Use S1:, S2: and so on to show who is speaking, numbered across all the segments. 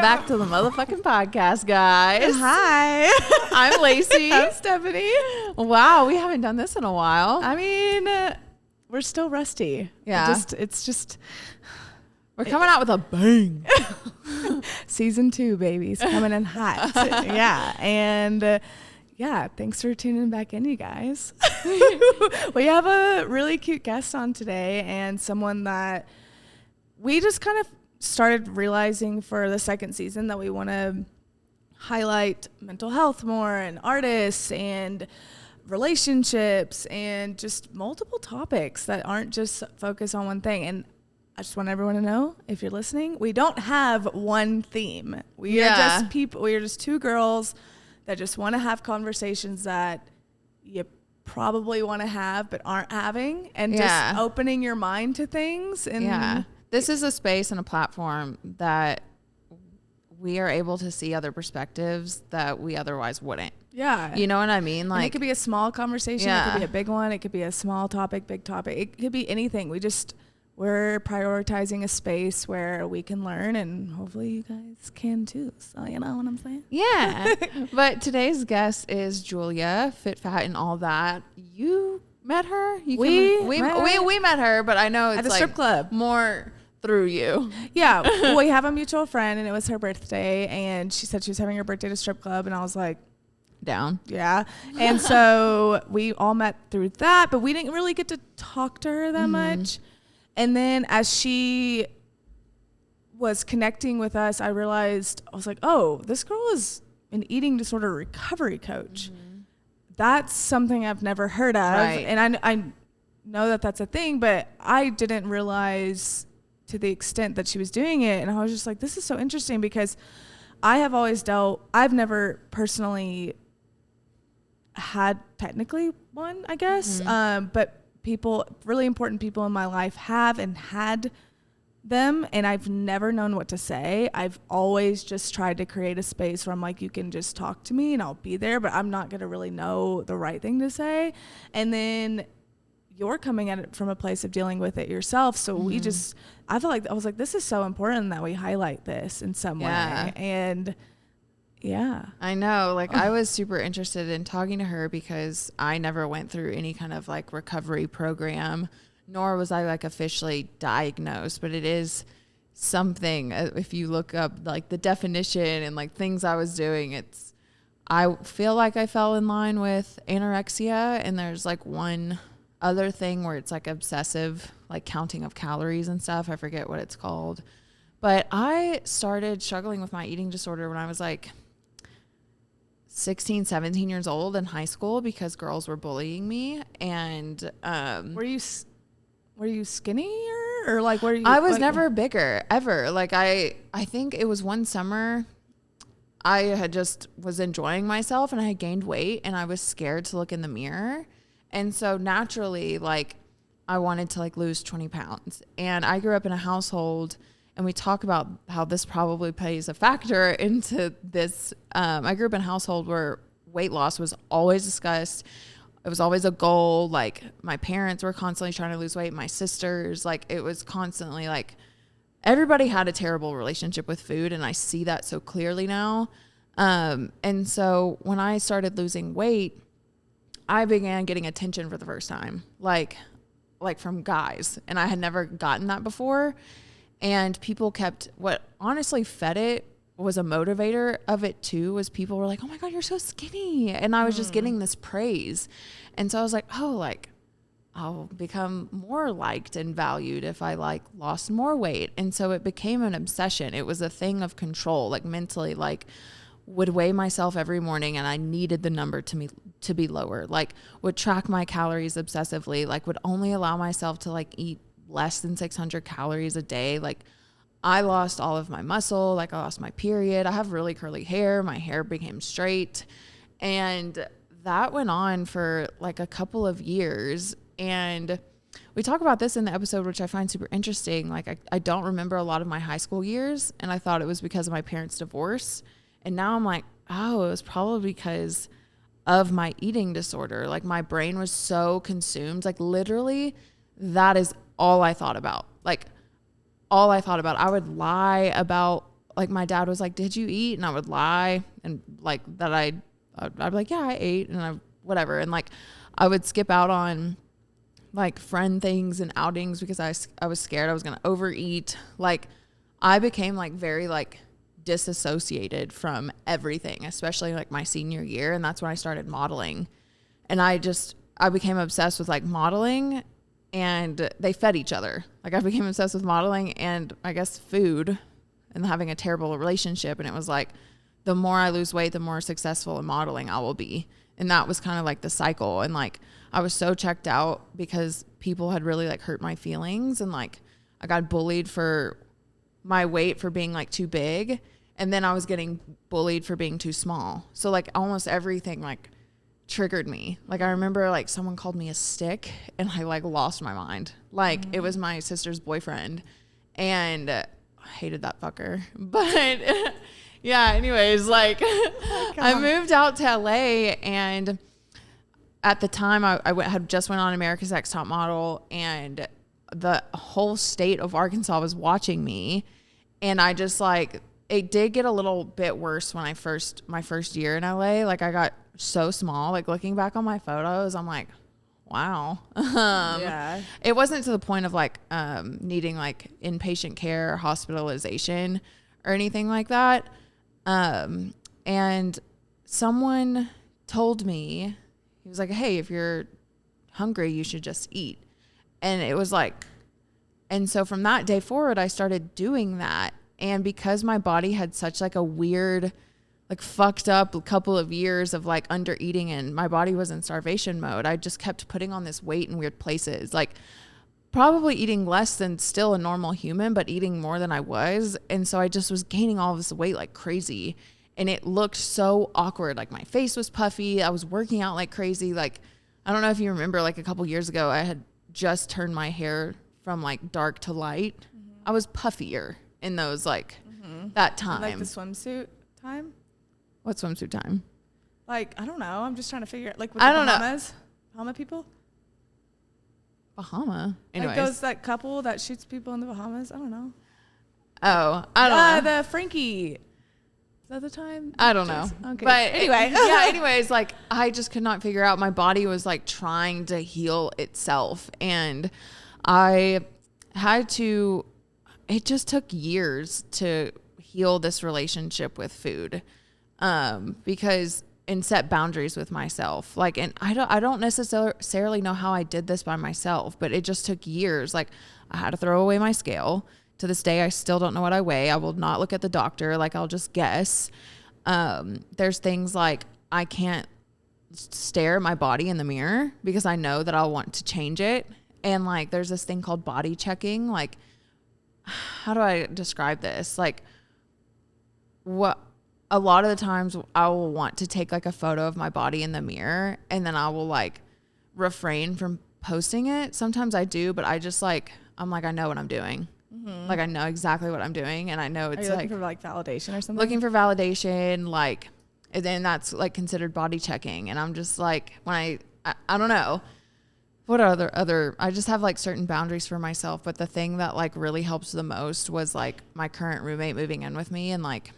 S1: back to the motherfucking podcast, guys.
S2: Hi.
S1: I'm Lacey.
S2: I'm Stephanie.
S1: Wow, we haven't done this in a while.
S2: I mean, we're still rusty.
S1: Yeah.
S2: We're
S1: coming out with a bang.
S2: Season 2, babies, coming in hot. Yeah. And thanks for tuning back in, you guys. We have a really cute guest on today, and someone that we just kind of started realizing for the second season that we want to highlight mental health more, and artists and relationships, and just multiple topics that aren't just focused on one thing. And I just want everyone to know, if you're listening, we don't have one theme. We are just people. We are just two girls that just want to have conversations that you probably want to have but aren't having, and just opening your mind to things. And
S1: this is a space and a platform that we are able to see other perspectives that we otherwise wouldn't. Yeah. You know what I mean?
S2: Like, and it could be a small conversation. It could be a big one. It could be a small topic, big topic. It could be anything. We're prioritizing a space where we can learn, and hopefully you guys can too. So you know what I'm saying?
S1: Yeah. But today's guest is Julia, Fit, Fat, and all that. You met her? We met her, but I know it's
S2: at the strip club.
S1: More through you.
S2: Yeah. Well, we have a mutual friend, and it was her birthday, and she said she was having her birthday at a strip club, and I was like,
S1: down.
S2: Yeah. And so we all met through that, but we didn't really get to talk to her that much. And then as she was connecting with us, I realized, I was like, oh, this girl is an eating disorder recovery coach. That's something I've never heard of. Right. And I know that that's a thing, but I didn't realize to the extent that she was doing it. And I was just like, this is so interesting, because I've never personally had technically one, I guess. But really important people in my life have and had them, and I've never known what to say. I've always just tried to create a space where I'm like, you can just talk to me and I'll be there, but I'm not going to really know the right thing to say. And then you're coming at it from a place of dealing with it yourself. So I was like, this is so important that we highlight this in some way. And I know, like, I was super interested in talking to her because I never went through any kind of like recovery program, nor was I like officially diagnosed, but it is something. If you look up like the definition and like things I was doing, I feel like I fell in line with anorexia, and there's like one other thing where it's like obsessive, like counting of calories and stuff. I forget what it's called, but I started struggling with my eating disorder when I was like 16, 17 years old in high school, because girls were bullying me. And were you skinnier, or like were you? I was never bigger ever. Like I think it was one summer I had just was enjoying myself, and I had gained weight, and I was scared to look in the mirror. And so naturally, like, I wanted to like lose 20 pounds. And I grew up in a household, and we talk about how this probably plays a factor into this. I grew up in a household where weight loss was always discussed. It was always a goal. Like, my parents were constantly trying to lose weight. My sisters, like, it was constantly like, everybody had a terrible relationship with food. And I see that so clearly now. And so when I started losing weight, I began getting attention for the first time, like from guys. And I had never gotten that before. And people what honestly fed it, was a motivator of it too, was people were like, oh my God, you're so skinny. And I was just getting this praise. And so I was like, oh, like, I'll become more liked and valued if I like lost more weight. And so it became an obsession. It was a thing of control, like mentally, like, would weigh myself every morning, and I needed the number to be lower. Like, would track my calories obsessively, like would only allow myself to like eat less than 600 calories a day. Like, I lost all of my muscle. Like, I lost my period. I have really curly hair. My hair became straight. And that went on for like a couple of years. And we talk about this in the episode, which I find super interesting. Like, I don't remember a lot of my high school years, and I thought it was because of my parents' divorce. And now I'm like, oh, it was probably because of my eating disorder. Like, my brain was so consumed. Like, literally, that is all I thought about. Like, all I thought about. I would lie about
S1: like my dad was like, did you eat? And I would lie and like that I'd be like, yeah, I ate and whatever. And like I would skip out on like friend things and outings because I was scared I was going to overeat. Like I became like very like disassociated from everything, especially like my senior year. And that's when I started modeling. And I became obsessed with like modeling, and they fed each other. Like I became obsessed with modeling and I guess food and having a terrible relationship. And it was like, the more I lose weight, the more successful in modeling I will be. And that was kind of like the cycle. And like, I was so checked out because people had really like hurt my feelings. And like, I got bullied for my weight for being like too big. And then I was getting bullied for being too small. So like almost everything like triggered me. Like I remember like someone called me a stick and I like lost my mind. Like it was my sister's boyfriend, and I hated that fucker. But yeah, anyways, like I moved out to LA, and at the time I had just went on America's Next Top Model, and the whole state of Arkansas was watching me. And I just like, it did get a little bit worse when my first year in LA. Like I got so small. Like looking back on my photos, I'm like, wow. Yeah. It wasn't to the point of like needing like inpatient care or hospitalization or anything like that. And someone told me, he was like, hey, if you're hungry, you should just eat. And it was like, and so from that day forward, I started doing that. And because my body had such like a weird, like fucked up couple of years of like under eating, and my body was in starvation mode, I just kept putting on this weight in weird places, like probably eating less than still a normal human, but eating more than I was. And so I just was gaining all this weight like crazy, and it looked so awkward. Like my face was puffy. I was working out like crazy. Like, I don't know if you remember, like a couple years ago, I had just turned my hair from like dark to light. I was puffier in those like that time.
S2: Like the swimsuit time?
S1: What swimsuit time?
S2: Like, I don't know. I'm just trying to figure it. Like with the Bahamas? Bahama people?
S1: Bahama? Anyways.
S2: Like that couple that shoots people in the Bahamas? I don't know.
S1: Oh, I don't know.
S2: The Frankie. Is that the time?
S1: I don't know.
S2: Okay.
S1: But anyway. Yeah, anyways, like I just could not figure out. My body was like trying to heal itself. And I had to, it just took years to heal this relationship with food. Because and set boundaries with myself. Like, and I don't necessarily know how I did this by myself, but it just took years. Like I had to throw away my scale. To this day, I still don't know what I weigh. I will not look at the doctor. Like I'll just guess. There's things like I can't stare at my body in the mirror because I know that I'll want to change it. And like, there's this thing called body checking. Like, how do I describe this? Like a lot of the times I will want to take like a photo of my body in the mirror, and then I will like refrain from posting it. Sometimes I do, but I just like, I'm like, I know what I'm doing. Like I know exactly what I'm doing, and I know it's
S2: looking for like validation or something.
S1: Looking for validation, like, and then that's like considered body checking. And I'm just like, when I don't know what other I just have like certain boundaries for myself. But the thing that like really helps the most was like my current roommate moving in with me, and like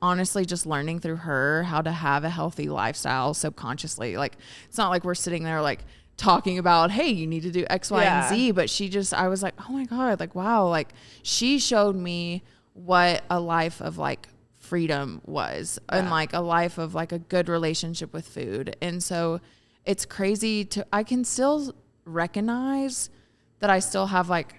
S1: honestly just learning through her how to have a healthy lifestyle subconsciously. Like it's not like we're sitting there like talking about, hey, you need to do X, Y, and Z. But I was like, oh my God, like, wow. Like she showed me what a life of like freedom was, and like a life of like a good relationship with food. And so it's crazy I can still recognize that I still have like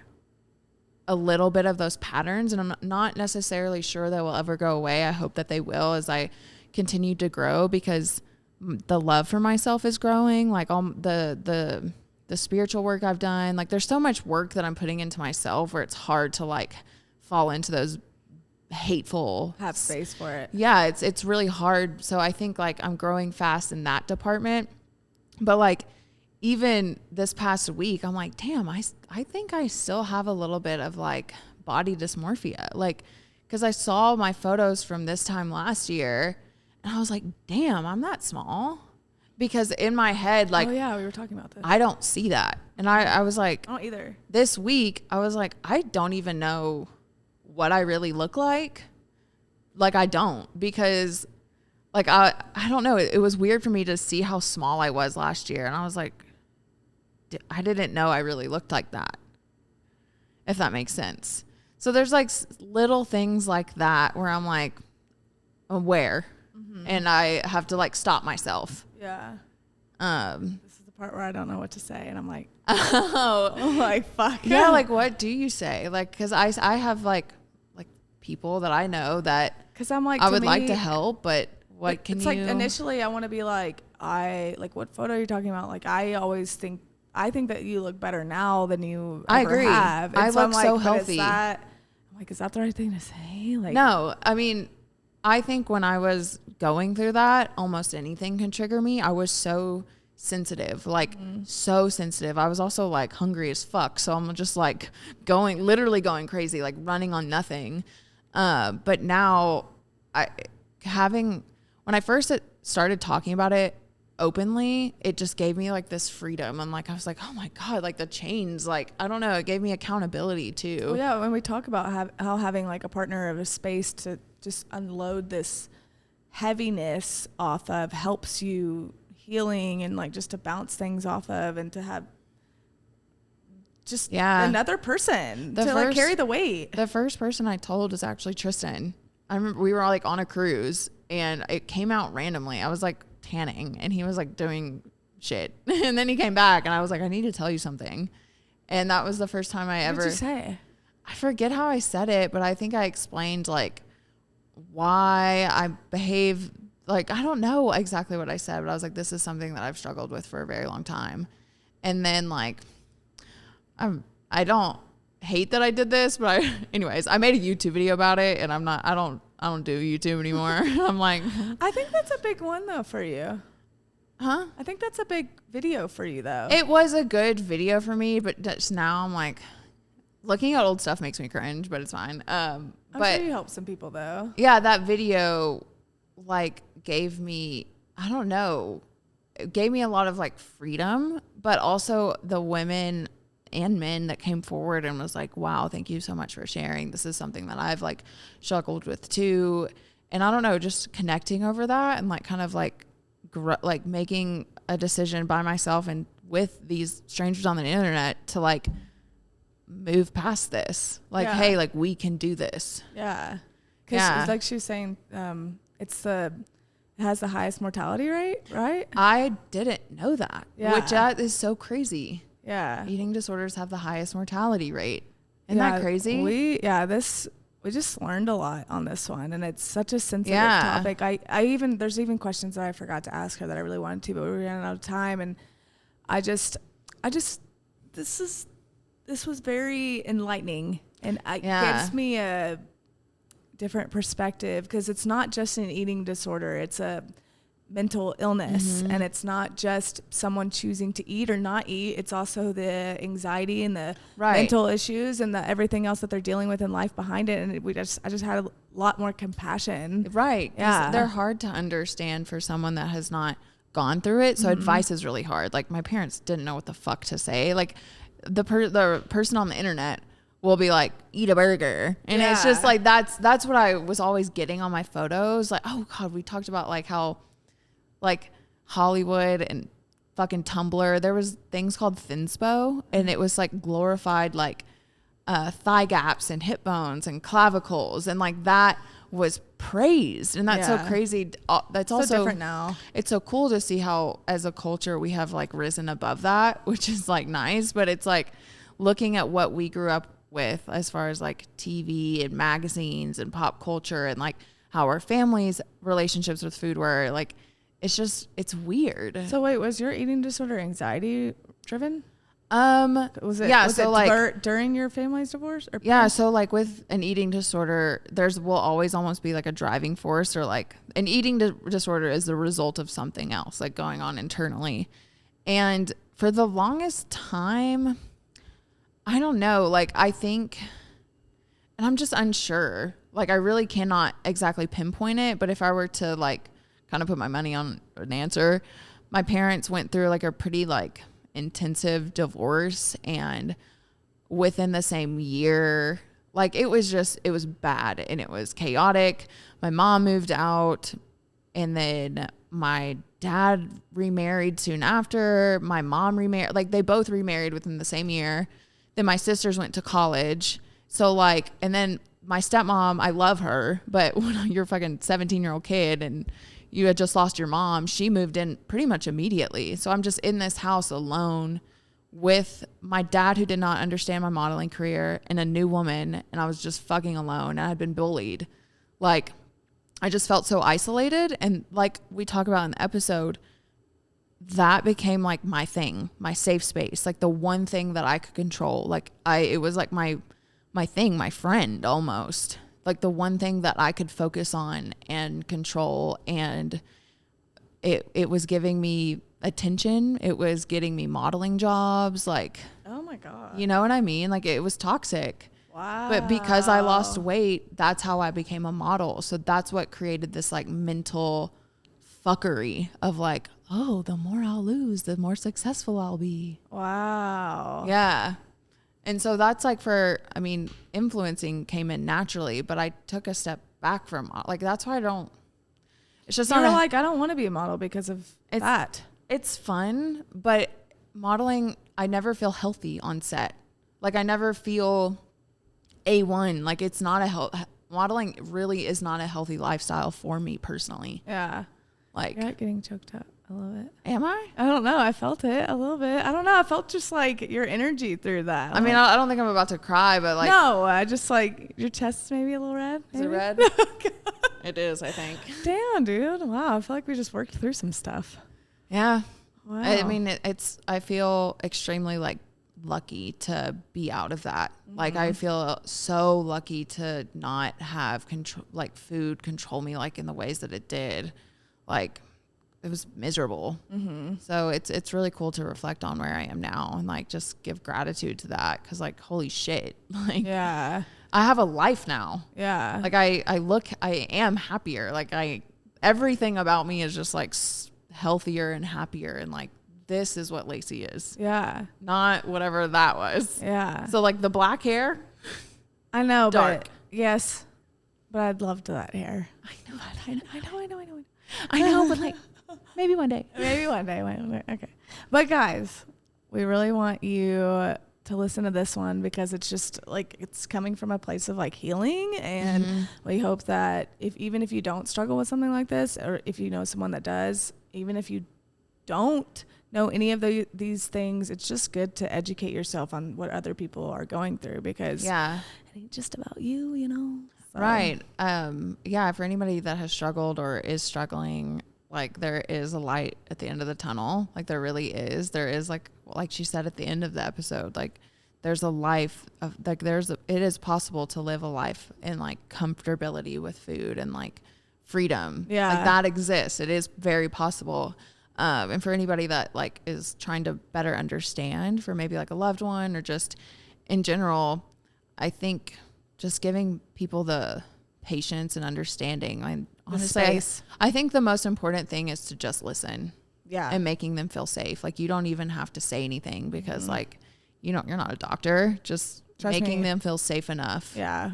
S1: a little bit of those patterns, and I'm not necessarily sure they will ever go away. I hope that they will as I continue to grow, because the love for myself is growing. Like all the spiritual work I've done, like there's so much work that I'm putting into myself where it's hard to like fall into those hateful,
S2: have space for it.
S1: Yeah. It's really hard. So I think like I'm growing fast in that department, but like even this past week, I'm like, damn, I think I still have a little bit of like body dysmorphia. Like, cause I saw my photos from this time last year, and I was like, damn, I'm that small. Because in my head, like,
S2: oh yeah, we were talking about this.
S1: I don't see that. And I was like,
S2: I don't either.
S1: This week, I was like, I don't even know what I really look like I don't, because like, I don't know. It was weird for me to see how small I was last year. And I was like, I didn't know I really looked like that, if that makes sense. So there's like little things like that where I'm like aware, and I have to like stop myself.
S2: Yeah. This is the part where I don't know what to say, and I'm like, fuck.
S1: Yeah. Like, what do you say? Like, cause I have like people that I know that,
S2: cause I'm like,
S1: I would like to help, but what can you?
S2: It's like initially I want to be like, what photo are you talking about? Like, I think that you look better now than you ever have. And
S1: I look so healthy.
S2: I'm like, is that the right thing to say? Like,
S1: no, I mean, I think when I was going through that, almost anything can trigger me. I was so sensitive, so sensitive. I was also like hungry as fuck. So I'm just like literally going crazy, like running on nothing. But now when I first started talking about it openly, it just gave me like this freedom. And like, I was like, oh my God, like the chains, like, I don't know. It gave me accountability too.
S2: Well, yeah. When we talk about how having like a partner of a space to just unload this heaviness off of helps you healing, and like just to bounce things off of, and to have just another person like carry the weight.
S1: The first person I told was actually Tristan. I remember we were like on a cruise, and it came out randomly. I was like tanning, and he was like doing shit. And then he came back, and I was like, I need to tell you something. And that was the first time I ever.
S2: What did you say?
S1: I forget how I said it, but I think I explained like why I behave like, I don't know exactly what I said, but I was like, this is something that I've struggled with for a very long time. And then like, I don't hate that I did this, but anyways, I made a YouTube video about it, and I don't do YouTube anymore. I'm like,
S2: I think that's a big one though for you.
S1: Huh?
S2: I think that's a big video for you though.
S1: It was a good video for me, but just now I'm like, looking at old stuff makes me cringe, but it's fine.
S2: I'm sure you helped some people though.
S1: Yeah, that video like gave me, I don't know, it gave me a lot of like freedom, but also the women and men that came forward and was like, wow, thank you so much for sharing. This is something that I've like struggled with too. And I don't know, just connecting over that, and like kind of like making a decision by myself and with these strangers on the internet to like move past this. Like, hey, like we can do this.
S2: Yeah. Cause like she was saying, it has the highest mortality rate, right?
S1: I didn't know that, which that is so crazy.
S2: Yeah.
S1: Eating disorders have the highest mortality rate. Isn't that crazy?
S2: We just learned a lot on this one, and it's such a sensitive topic. There's even questions that I forgot to ask her that I really wanted to, but we were running out of time. And this was very enlightening, and it gives me a different perspective, because it's not just an eating disorder. It's a mental illness, and it's not just someone choosing to eat or not eat. It's also the anxiety and the mental issues and the everything else that they're dealing with in life behind it. And I just had a lot more compassion.
S1: Right. Yeah. They're hard to understand for someone that has not gone through it. So advice is really hard. Like, my parents didn't know what the fuck to say. Like, the person on the internet will be like, eat a burger. And it's just like, that's what I was always getting on my photos. Like, oh God, we talked about like how like Hollywood and fucking Tumblr, there was things called thinspo, and it was like glorified like thigh gaps and hip bones and clavicles, and like that was praised. And that's so crazy. That's so also
S2: different now.
S1: It's so cool to see how as a culture we have like risen above that, which is like nice. But it's like looking at what we grew up with as far as like TV and magazines and pop culture, and like how our families' relationships with food were like, it's weird.
S2: So wait, was your eating disorder anxiety driven?
S1: Was it
S2: during your family's divorce? Or
S1: so like with an eating disorder, will always almost be like a driving force, or like an eating disorder is the result of something else like going on internally. And for the longest time, I don't know, like I think, and I'm just unsure, like I really cannot exactly pinpoint it, but if I were to like kind of put my money on an answer, my parents went through like a pretty like intensive divorce, and within the same year, Like it was bad and it was chaotic. My mom moved out and then my dad remarried soon after. My mom remarried, like they both remarried within the same year. Then my sisters went to college. So like, and then my stepmom, I love her, but when you're a fucking 17-year-old kid and you had just lost your mom, she moved in pretty much immediately. So I'm just in this house alone with my dad who did not understand my modeling career and a new woman. And I was just fucking alone and I had been bullied. Like I just felt so isolated. And like we talk about in the episode, that became like my thing, my safe space, like the one thing that I could control. Like it was like my thing, my friend almost, like the one thing that I could focus on and control. And it was giving me attention. It was getting me modeling jobs. Like,
S2: oh my God,
S1: you know what I mean? Like it was toxic.
S2: Wow.
S1: But because I lost weight, that's how I became a model. So that's what created this like mental fuckery of like, oh, the more I'll lose, the more successful I'll be.
S2: Wow.
S1: Yeah. And so that's like influencing came in naturally, but I took a step back from like, that's why it's just not
S2: like, I don't want to be a model because of that.
S1: It's fun, but modeling, I never feel healthy on set. Like I never feel A1. Like it's not modeling really is not a healthy lifestyle for me personally.
S2: Yeah.
S1: Like
S2: you're not getting choked up a little bit.
S1: Am I?
S2: I don't know. I felt it a little bit. I don't know. I felt just like your energy through that.
S1: I mean, I don't think I'm about to cry, but like.
S2: No, I just like your chest is maybe a little red.
S1: Is it red? It is, I think.
S2: Damn, dude. Wow. I feel like we just worked through some stuff.
S1: Yeah.
S2: Wow.
S1: I mean, I feel extremely like lucky to be out of that. Mm-hmm. Like I feel so lucky to not have control, like food control me like in the ways that it did. Like it was miserable. Mm-hmm. So it's really cool to reflect on where I am now and like just give gratitude to that. Cause like, holy shit. Like,
S2: yeah,
S1: I have a life now.
S2: Yeah.
S1: Like I am happier. Like everything about me is just like healthier and happier. And like, this is what Lacey is.
S2: Yeah.
S1: Not whatever that was.
S2: Yeah.
S1: So like the black hair.
S2: I know.
S1: Dark.
S2: But yes. But I'd love that hair.
S1: I know, but like maybe one day.
S2: Maybe one day. Okay. But guys, we really want you to listen to this one because it's just like it's coming from a place of like healing, and we hope that even if you don't struggle with something like this, or if you know someone that does, even if you don't know any of these things, it's just good to educate yourself on what other people are going through because it ain't just about you, you know. So.
S1: Right. Yeah, for anybody that has struggled or is struggling, like there is a light at the end of the tunnel. Like there really is. There is like she said at the end of the episode, like there's a life of like it is possible to live a life in like comfortability with food and like freedom.
S2: Yeah.
S1: Like that exists. It is very possible. And for anybody that like is trying to better understand for maybe like a loved one or just in general, I think just giving people the patience and understanding. I think the most important thing is to just listen.
S2: Yeah.
S1: And making them feel safe. Like you don't even have to say anything because like, you're not a doctor, just making them feel safe enough.
S2: Yeah.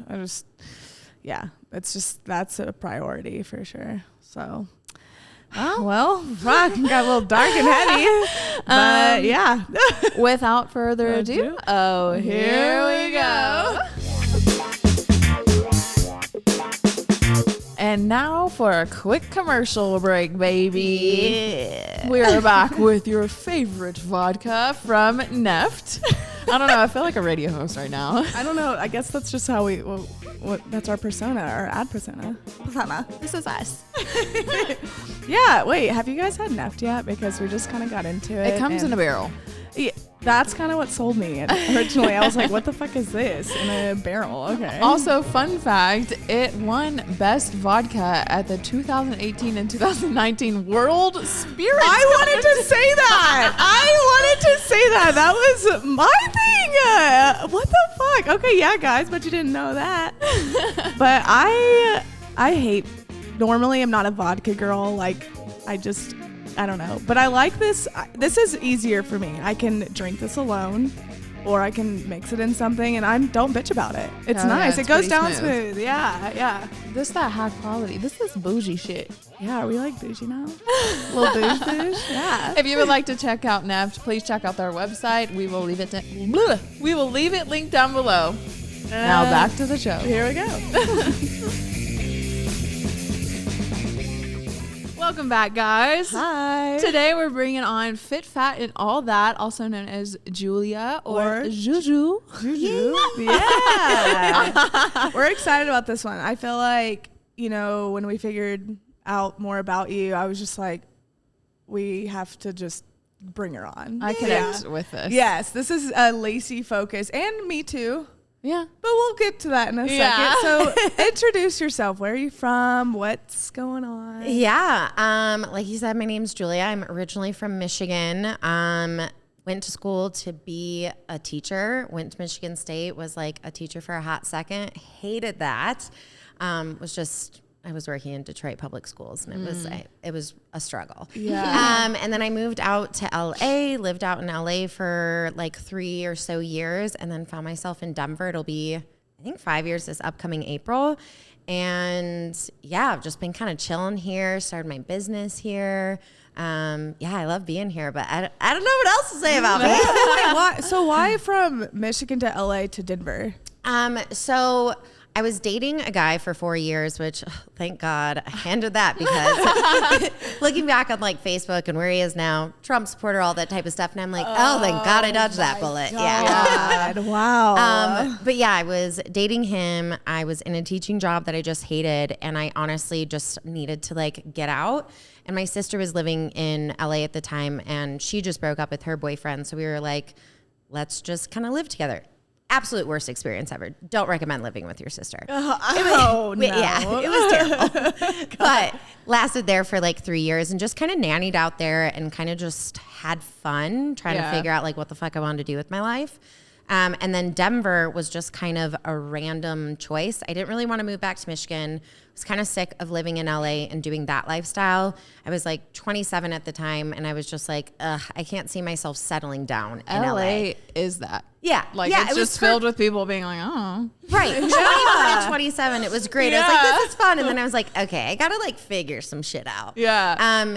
S2: That's a priority for sure. So, well, got a little dark and heavy, but yeah.
S1: Without further ado, here we go. And now for a quick commercial break, baby. Yeah. We're back with your favorite vodka from Neft. I don't know. I feel like a radio host right now.
S2: I don't know. I guess that's just how that's our persona, our ad persona.
S1: This is us.
S2: Yeah. Wait, have you guys had Neft yet? Because we just kind of got into it.
S1: It comes in a barrel.
S2: Yeah. That's kind of what sold me. And originally, I was like, what the fuck is this in a barrel? Okay.
S1: Also, fun fact, it won Best Vodka at the 2018 and 2019 World Spirit.
S2: I wanted to say that. That was my thing. What the fuck? Okay, yeah, guys, but you didn't know that. But I hate, normally I'm not a vodka girl. Like, I don't know. But I like this. This is easier for me. I can drink this alone or I can mix it in something, and I don't bitch about it. It's nice. It goes down smooth. Yeah.
S1: This that high quality. This is bougie shit.
S2: Yeah, are we like bougie now? Little bouge. Yeah.
S1: If you would like to check out Neft, please check out their website. We will leave it linked down below. Now back to the show.
S2: Here we go.
S1: Welcome back, guys.
S2: Hi.
S1: Today we're bringing on Fit, Fat, and All That, also known as Julia or Juju.
S2: Yeah. We're excited about this one. I feel like, when we figured out more about you, I was just like, we have to just bring her on.
S1: I connect with this.
S2: Yes, this is a Lacey focus, and me too.
S1: Yeah.
S2: But we'll get to that in a second. So introduce yourself. Where are you from? What's going on?
S3: Yeah. Like you said, my name's Julia. I'm originally from Michigan. Went to school to be a teacher. Went to Michigan State, was like a teacher for a hot second. Hated that. I was working in Detroit public schools, and it was a struggle.
S2: Yeah.
S3: And then I moved out to LA, lived out in LA for like 3 or so years, and then found myself in Denver. It'll be, I think, 5 years this upcoming April. And yeah, I've just been kind of chilling here, started my business here. I love being here, but I don't know what else to say about me.
S2: Wait, why from Michigan to LA to Denver?
S3: So I was dating a guy for 4 years, which thank God I handed that, because looking back on like Facebook and where he is now, Trump supporter, all that type of stuff. And I'm like, thank God I dodged that bullet.
S2: God.
S3: Yeah.
S2: Wow.
S3: But yeah, I was dating him. I was in a teaching job that I just hated. And I honestly just needed to like get out. And my sister was living in LA at the time, and she just broke up with her boyfriend. So we were like, let's just kind of live together. Absolute worst experience ever. Don't recommend living with your sister.
S2: No.
S3: Yeah, it was terrible. But lasted there for like 3 years and just kind of nannied out there and kind of just had fun trying to figure out like what the fuck I wanted to do with my life. And then Denver was just kind of a random choice. I didn't really want to move back to Michigan. I was kind of sick of living in LA and doing that lifestyle. I was like 27 at the time, and I was just like, I can't see myself settling down in LA.
S1: Is that?
S3: Yeah.
S1: Like, it's just filled with people being like, oh.
S3: Right. 21 and 27, it was great. I was like, this is fun. And then I was like, okay, I got to like figure some shit out.
S1: Yeah.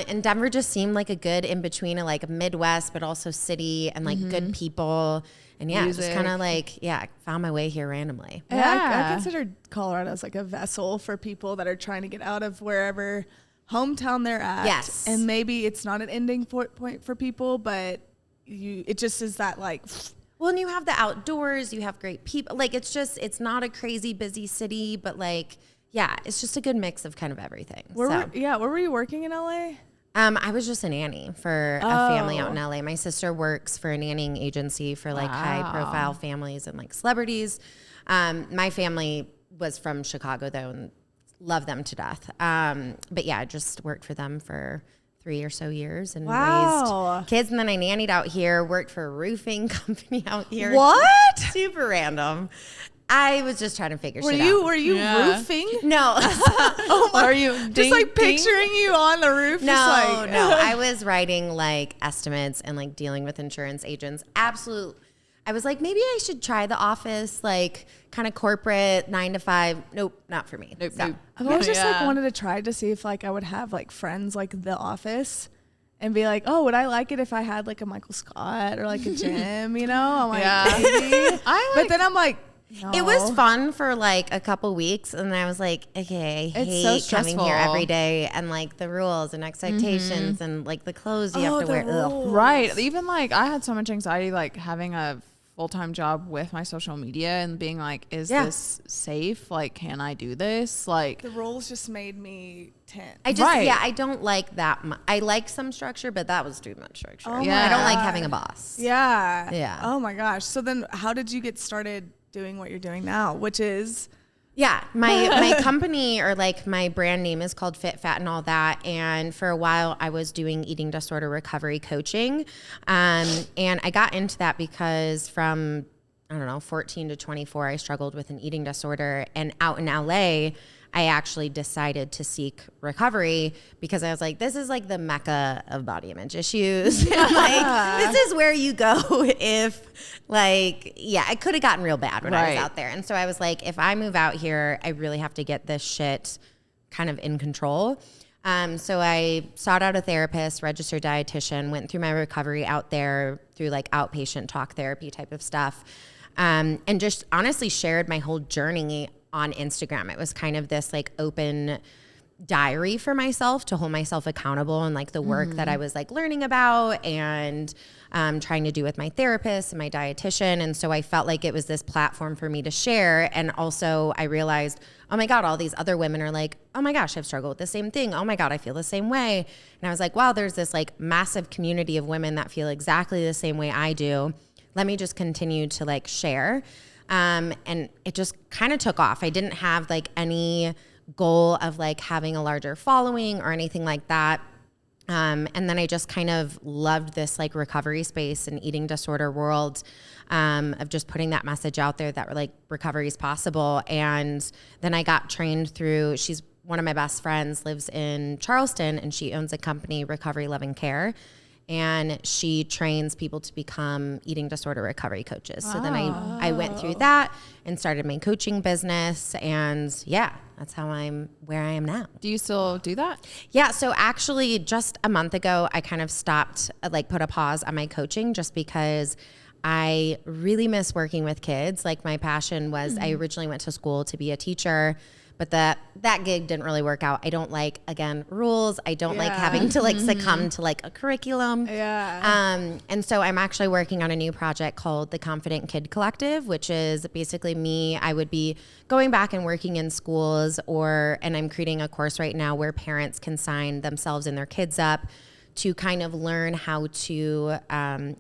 S3: And Denver just seemed like a good in between of like a Midwest, but also city and like good people. And yeah, just kind of like, I found my way here randomly.
S2: Yeah. I considered Colorado as like a vessel for people that are trying to get out of wherever hometown they're at.
S3: Yes.
S2: And maybe it's not an ending point for people, but it just is that like...
S3: Well, and you have the outdoors, you have great people. Like, it's not a crazy busy city, but like, it's just a good mix of kind of everything.
S2: Where were you working in LA?
S3: I was just a nanny for a family out in LA. My sister works for a nannying agency for like high profile families and like celebrities. My family was from Chicago though, and love them to death. But yeah, I just worked for them for 3 or so years and raised kids. And then I nannied out here, worked for a roofing company out here.
S2: What?
S3: Super random. I was just trying to figure shit
S2: out.
S3: out.
S2: Were you roofing?
S3: No.
S1: Are you
S2: just like picturing you on the roof?
S3: No,
S2: just like,
S3: no. I was writing like estimates and like dealing with insurance agents. Absolute. I was like, maybe I should try the office, like kind of corporate 9 to 5. Nope, not for me.
S1: Nope.
S2: I've always just like wanted to try to see if like I would have like friends like The Office. And be like, would I like it if I had like a Michael Scott or like a Jim, you know? I'm like, maybe. But then I'm like, no.
S3: It was fun for like a couple weeks, and I was like, okay, I hate coming here every day and like the rules and expectations and like the clothes you have to wear.
S1: Right. Even like I had so much anxiety like having a full-time job with my social media and being like, is this safe? Like, can I do this? Like,
S2: the rules just made me tense.
S3: I don't like that much. I like some structure, but that was too much structure. I don't like having a boss.
S2: Yeah. Oh my gosh. So then how did you get started doing what you're doing now, which is...
S3: Yeah, my company or like my brand name is called Fit, Fat, and All That. And for a while I was doing eating disorder recovery coaching. And I got into that because from, 14 to 24, I struggled with an eating disorder. And out in LA, I actually decided to seek recovery because I was like, this is like the mecca of body image issues. Like, this is where you go if like, yeah, it could have gotten real bad when I was out there. And so I was like, if I move out here, I really have to get this shit kind of in control. So I sought out a therapist, registered dietitian, went through my recovery out there through like outpatient talk therapy type of stuff. And just honestly shared my whole journey on Instagram. It was kind of this like open diary for myself to hold myself accountable and like the work that I was like learning about and trying to do with my therapist and my dietitian. And so I felt like it was this platform for me to share. And also I realized, oh my God, all these other women are like, oh my gosh, I've struggled with the same thing. Oh my God, I feel the same way. And I was like, wow, there's this like massive community of women that feel exactly the same way I do. Let me just continue to like share. And it just kind of took off. I didn't have like any goal of like having a larger following or anything like that. And then I just kind of loved this like recovery space and eating disorder world, of just putting that message out there that like recovery is possible. And then I got trained through, she's one of my best friends, lives in Charleston, and she owns a company, Recovery Loving Care. And she trains people to become eating disorder recovery coaches. So then I went through that and started my coaching business. And yeah, that's how I'm where I am now.
S1: Do you still do that?
S3: Yeah. So actually just a month ago, I kind of stopped, like put a pause on my coaching just because I really miss working with kids. Like my passion was, I originally went to school to be a teacher, but that gig didn't really work out. I don't like, again, rules. I don't like having to like succumb to like a curriculum. And so I'm actually working on a new project called the Confident Kid Collective, which is basically me. I would be going back and working in schools and I'm creating a course right now where parents can sign themselves and their kids up to kind of learn how to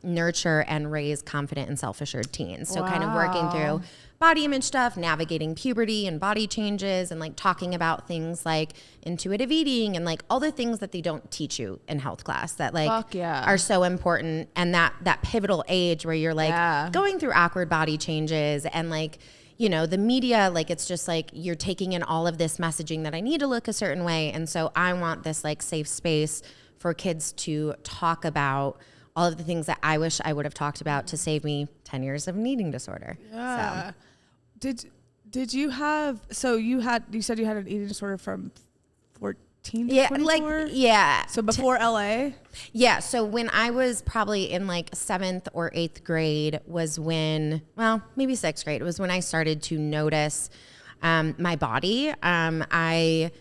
S3: nurture and raise confident and self-assured teens. So kind of working through body image stuff, navigating puberty and body changes, and like talking about things like intuitive eating and like all the things that they don't teach you in health class that like are so important. And that pivotal age where you're like going through awkward body changes and like, you know, the media, like it's just like you're taking in all of this messaging that I need to look a certain way. And so I want this like safe space for kids to talk about all of the things that I wish I would have talked about to save me 10 years of an eating disorder.
S2: Yeah. So. Did you have, so you said you had an eating disorder from 14 to 24? So before LA?
S3: Yeah. So when I was probably in like 7th or 8th grade was when, well, maybe 6th grade, was when I started to notice my body. I,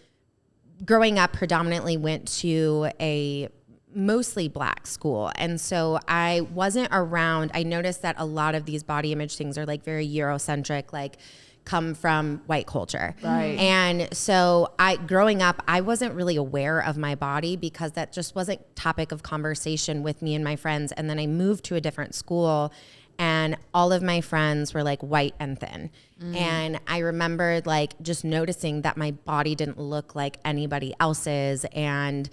S3: growing up, predominantly went to a mostly Black school. And so I wasn't around, I noticed that a lot of these body image things are like very Eurocentric, like come from white culture.
S1: Right.
S3: And so growing up, I wasn't really aware of my body because that just wasn't topic of conversation with me and my friends. And then I moved to a different school and all of my friends were like white and thin. And I remembered like just noticing that my body didn't look like anybody else's, and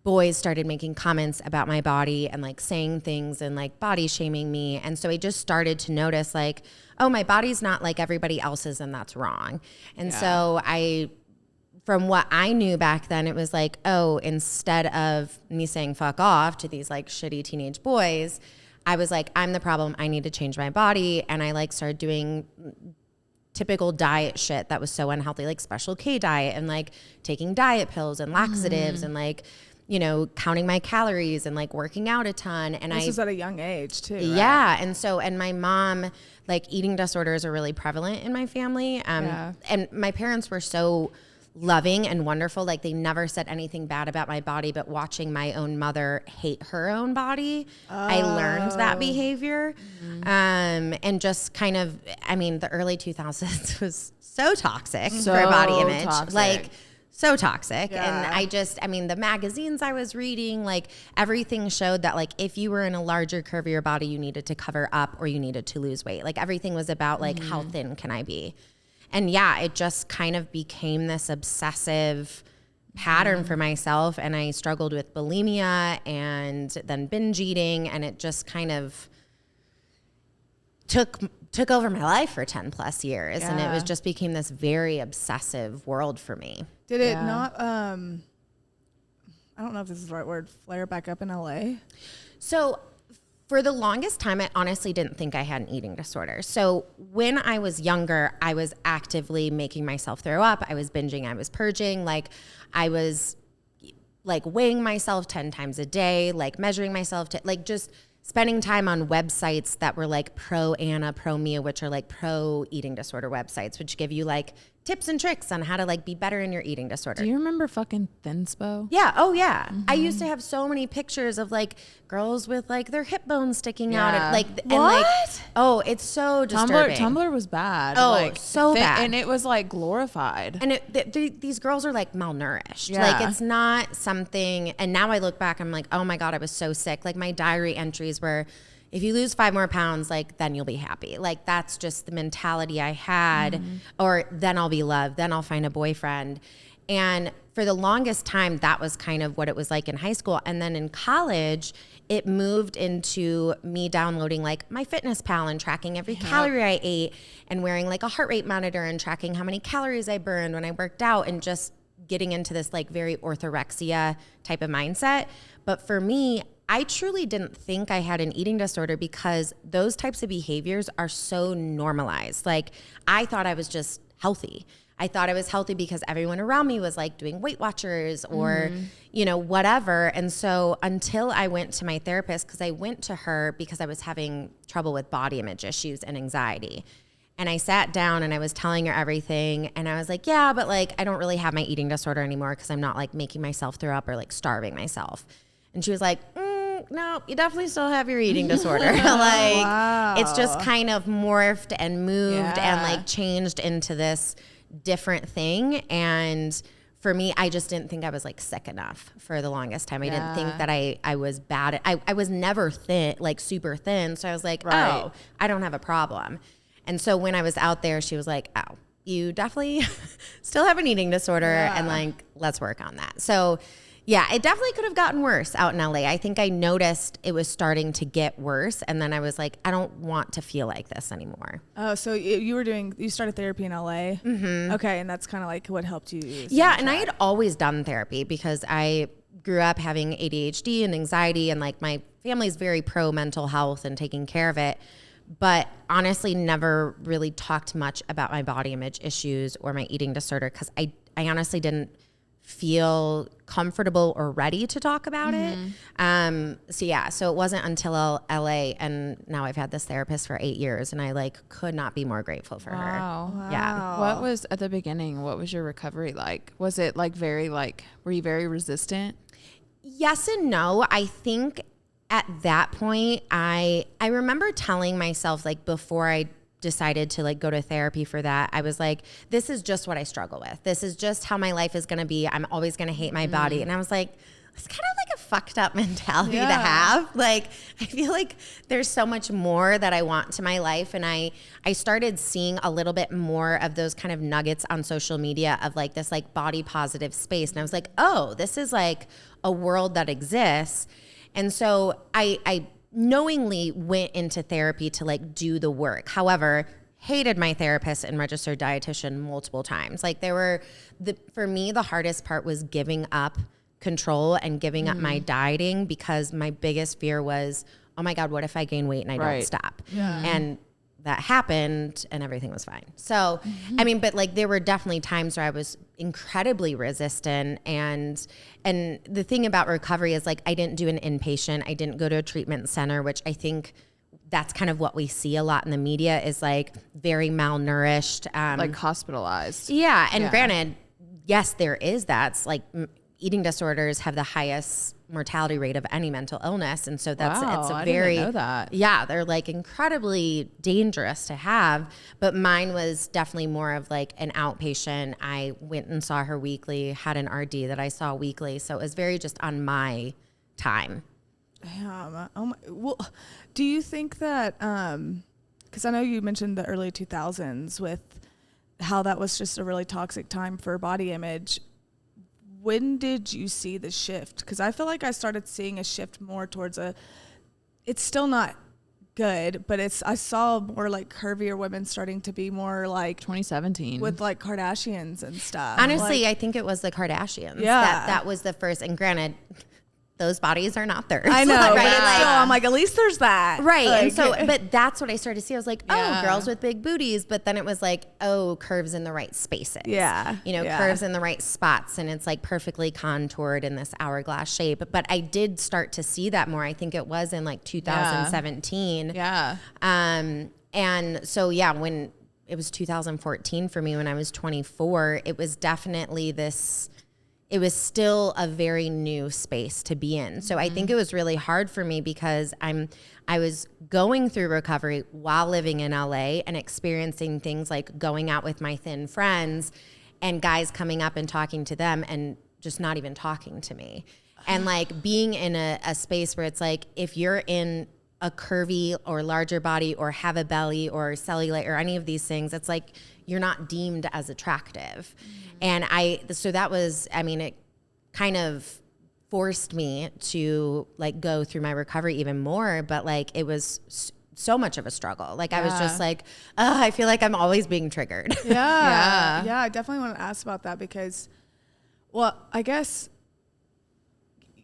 S3: boys started making comments about my body and like saying things and like body shaming me. And so I just started to notice like, oh, my body's not like everybody else's and that's wrong. And so from what I knew back then, it was like, oh, instead of me saying fuck off to these like shitty teenage boys, I was like, I'm the problem. I need to change my body. And I like started doing typical diet shit that was so unhealthy, like Special K diet and like taking diet pills and laxatives and like, you know, counting my calories and like working out a ton. And
S2: this was at a young age too, right?
S3: Yeah. And so, and my mom, like eating disorders are really prevalent in my family. And my parents were so loving and wonderful. Like they never said anything bad about my body, but watching my own mother hate her own body, I learned that behavior. And just kind of, I mean, the early 2000s was so toxic for body image. Like so toxic. And the magazines I was reading, like everything showed that like if you were in a larger, curvier body, you needed to cover up or you needed to lose weight. Like everything was about like how thin can I be? And yeah, it just kind of became this obsessive pattern for myself. And I struggled with bulimia and then binge eating. And it just kind of took took over my life for 10 plus years. And it was just became this very obsessive world for me.
S2: Did it not, I don't know if this is the right word, flare back up in LA?
S3: So for the longest time, I honestly didn't think I had an eating disorder. So when I was younger, I was actively making myself throw up. I was binging, I was purging. Like I was like weighing myself 10 times a day, like measuring myself, like just spending time on websites that were like pro Anna, pro Mia, which are like pro eating disorder websites, which give you like tips and tricks on how to like be better in your eating disorder.
S1: Do you remember fucking Thinspo?
S3: Yeah. Oh yeah. Mm-hmm. I used to have so many pictures of like girls with like their hip bones sticking out. And, like,
S1: what?
S3: And, like, oh, it's so disturbing.
S1: Tumblr was bad.
S3: Oh,
S1: like,
S3: so bad.
S1: And it was like glorified.
S3: And these girls are like malnourished. Yeah. Like it's not something. And now I look back, I'm like, oh my God, I was so sick. Like my diary entries were, if you lose 5 more pounds, like then you'll be happy. Like that's just the mentality I had. Or then I'll be loved. Then I'll find a boyfriend. And for the longest time, that was kind of what it was like in high school. And then in college, it moved into me downloading like MyFitnessPal and tracking every calorie I ate and wearing like a heart rate monitor and tracking how many calories I burned when I worked out and just getting into this like very orthorexia type of mindset. But for me, I truly didn't think I had an eating disorder because those types of behaviors are so normalized. Like I thought I was just healthy. I thought I was healthy because everyone around me was like doing Weight Watchers or, you know, whatever. And so until I went to my therapist, because I went to her because I was having trouble with body image issues and anxiety. And I sat down and I was telling her everything. And I was like, yeah, but like, I don't really have my eating disorder anymore because I'm not like making myself throw up or like starving myself. And she was like, no, you definitely still have your eating disorder. Like it's just kind of morphed and moved and like changed into this different thing. And for me, I just didn't think I was like sick enough for the longest time. I didn't think that I was bad. I was never thin, like super thin. So I was like, oh, I don't have a problem. And so when I was out there, she was like, oh, you definitely still have an eating disorder and like, let's work on that. So yeah, it definitely could have gotten worse out in LA. I think I noticed it was starting to get worse. And then I was like, I don't want to feel like this anymore.
S2: Oh, so you started therapy in LA? Mm-hmm. Okay. And that's kind of like what helped you.
S3: Yeah. And I had always done therapy because I grew up having ADHD and anxiety and like my family's very pro mental health and taking care of it. But honestly, never really talked much about my body image issues or my eating disorder because I honestly didn't feel comfortable or ready to talk about it. So it wasn't until LA, and now I've had this therapist for 8 years, and I like could not be more grateful for her. Yeah.
S1: What was at the beginning? What was your recovery like? Was it like very like, were you very resistant?
S3: Yes and no. I think at that point, I remember telling myself like before I decided to like go to therapy for that, I was like, this is just what I struggle with. This is just how my life is going to be. I'm always going to hate my body. And I was like, it's kind of like a fucked up mentality to have. Like, I feel like there's so much more that I want to my life. And I started seeing a little bit more of those kind of nuggets on social media of like this like body positive space. And I was like, oh, this is like a world that exists. And so I knowingly went into therapy to like do the work. However, hated my therapist and registered dietitian multiple times. Like for me, the hardest part was giving up control and giving up my dieting because my biggest fear was, oh my God, what if I gain weight and I don't stop? Yeah. And that happened and everything was fine. So, I mean, but like there were definitely times where I was incredibly resistant. And the thing about recovery is like, I didn't do an inpatient. I didn't go to a treatment center, which I think that's kind of what we see a lot in the media is like very malnourished.
S1: Like hospitalized.
S3: Yeah. And granted, yes, there is that. It's like eating disorders have the highest mortality rate of any mental illness. And so that's, it's a very,
S1: I didn't know that.
S3: Yeah, they're like incredibly dangerous to have. But mine was definitely more of like an outpatient. I went and saw her weekly, had an RD that I saw weekly. So it was very just on my time.
S2: Yeah. Oh my, well, do you think that, cause I know you mentioned the early 2000s with how that was just a really toxic time for body image. When did you see the shift? Because I feel like I started seeing a shift more towards it's still not good, but I saw more like curvier women starting to be more like
S1: 2017
S2: with like Kardashians and stuff.
S3: Honestly,
S2: like,
S3: I think it was the Kardashians.
S2: Yeah.
S3: That was the first, and granted, those bodies are not theirs.
S2: I know,
S3: right?
S2: but it's still, I'm like, at least there's that.
S3: Right.
S2: Like,
S3: And so, but that's what I started to see. I was like, oh, girls with big booties. But then it was like, oh, curves in the right spaces.
S2: Yeah.
S3: Curves in the right spots. And it's like perfectly contoured in this hourglass shape. But I did start to see that more. I think it was in like 2017.
S1: Yeah.
S3: And so, when it was 2014 for me, when I was 24, it was definitely it was still a very new space to be in. So I think it was really hard for me because I was going through recovery while living in LA and experiencing things like going out with my thin friends and guys coming up and talking to them and just not even talking to me. And like being in a space where it's like, if you're in a curvy or larger body or have a belly or cellulite or any of these things, it's like you're not deemed as attractive. And it kind of forced me to like go through my recovery even more, but like it was so much of a struggle. Like I was just like, I feel like I'm always being triggered.
S2: Yeah. I definitely want to ask about that because, well, I guess,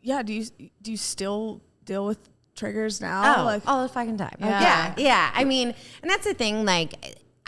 S2: do you still deal with triggers now?
S3: Oh,
S2: like
S3: all the fucking time.
S2: Yeah.
S3: Yeah. I mean, and that's the thing, like,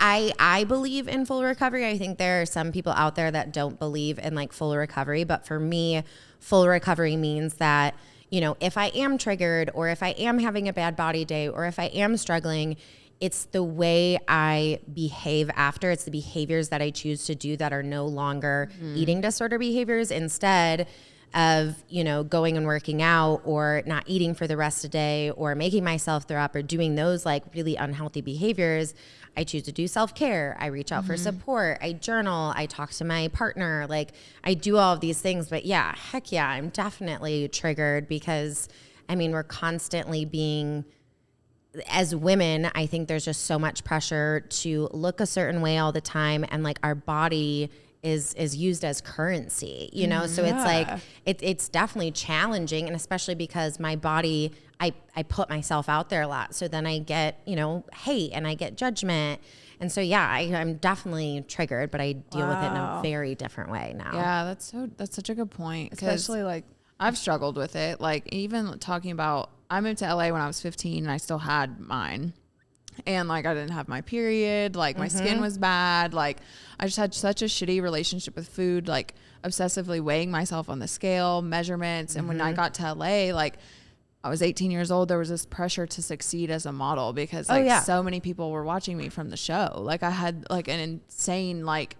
S3: I believe in full recovery. I think there are some people out there that don't believe in like full recovery. But for me, full recovery means that, if I am triggered or if I am having a bad body day or if I am struggling, it's the way I behave after. It's the behaviors that I choose to do that are no longer eating disorder behaviors instead of, going and working out or not eating for the rest of the day or making myself throw up or doing those like really unhealthy behaviors. I choose to do self-care. I reach out for support. I journal. I talk to my partner. Like I do all of these things, but I'm definitely triggered because we're constantly being, as women, I think there's just so much pressure to look a certain way all the time. And like our body is used as currency, So it's like, it's definitely challenging. And especially because my body, I put myself out there a lot. So then I get, hate and I get judgment. And so, I'm definitely triggered, but I deal with it in a very different way now.
S1: Yeah. That's such a good point.
S2: especially like
S1: I've struggled with it. Like even talking about, I moved to LA when I was 15 and I still had mine. And like, I didn't have my period, like my skin was bad. Like I just had such a shitty relationship with food, like obsessively weighing myself on the scale, measurements. And when I got to LA, like I was 18 years old, there was this pressure to succeed as a model because like so many people were watching me from the show. Like I had like an insane, like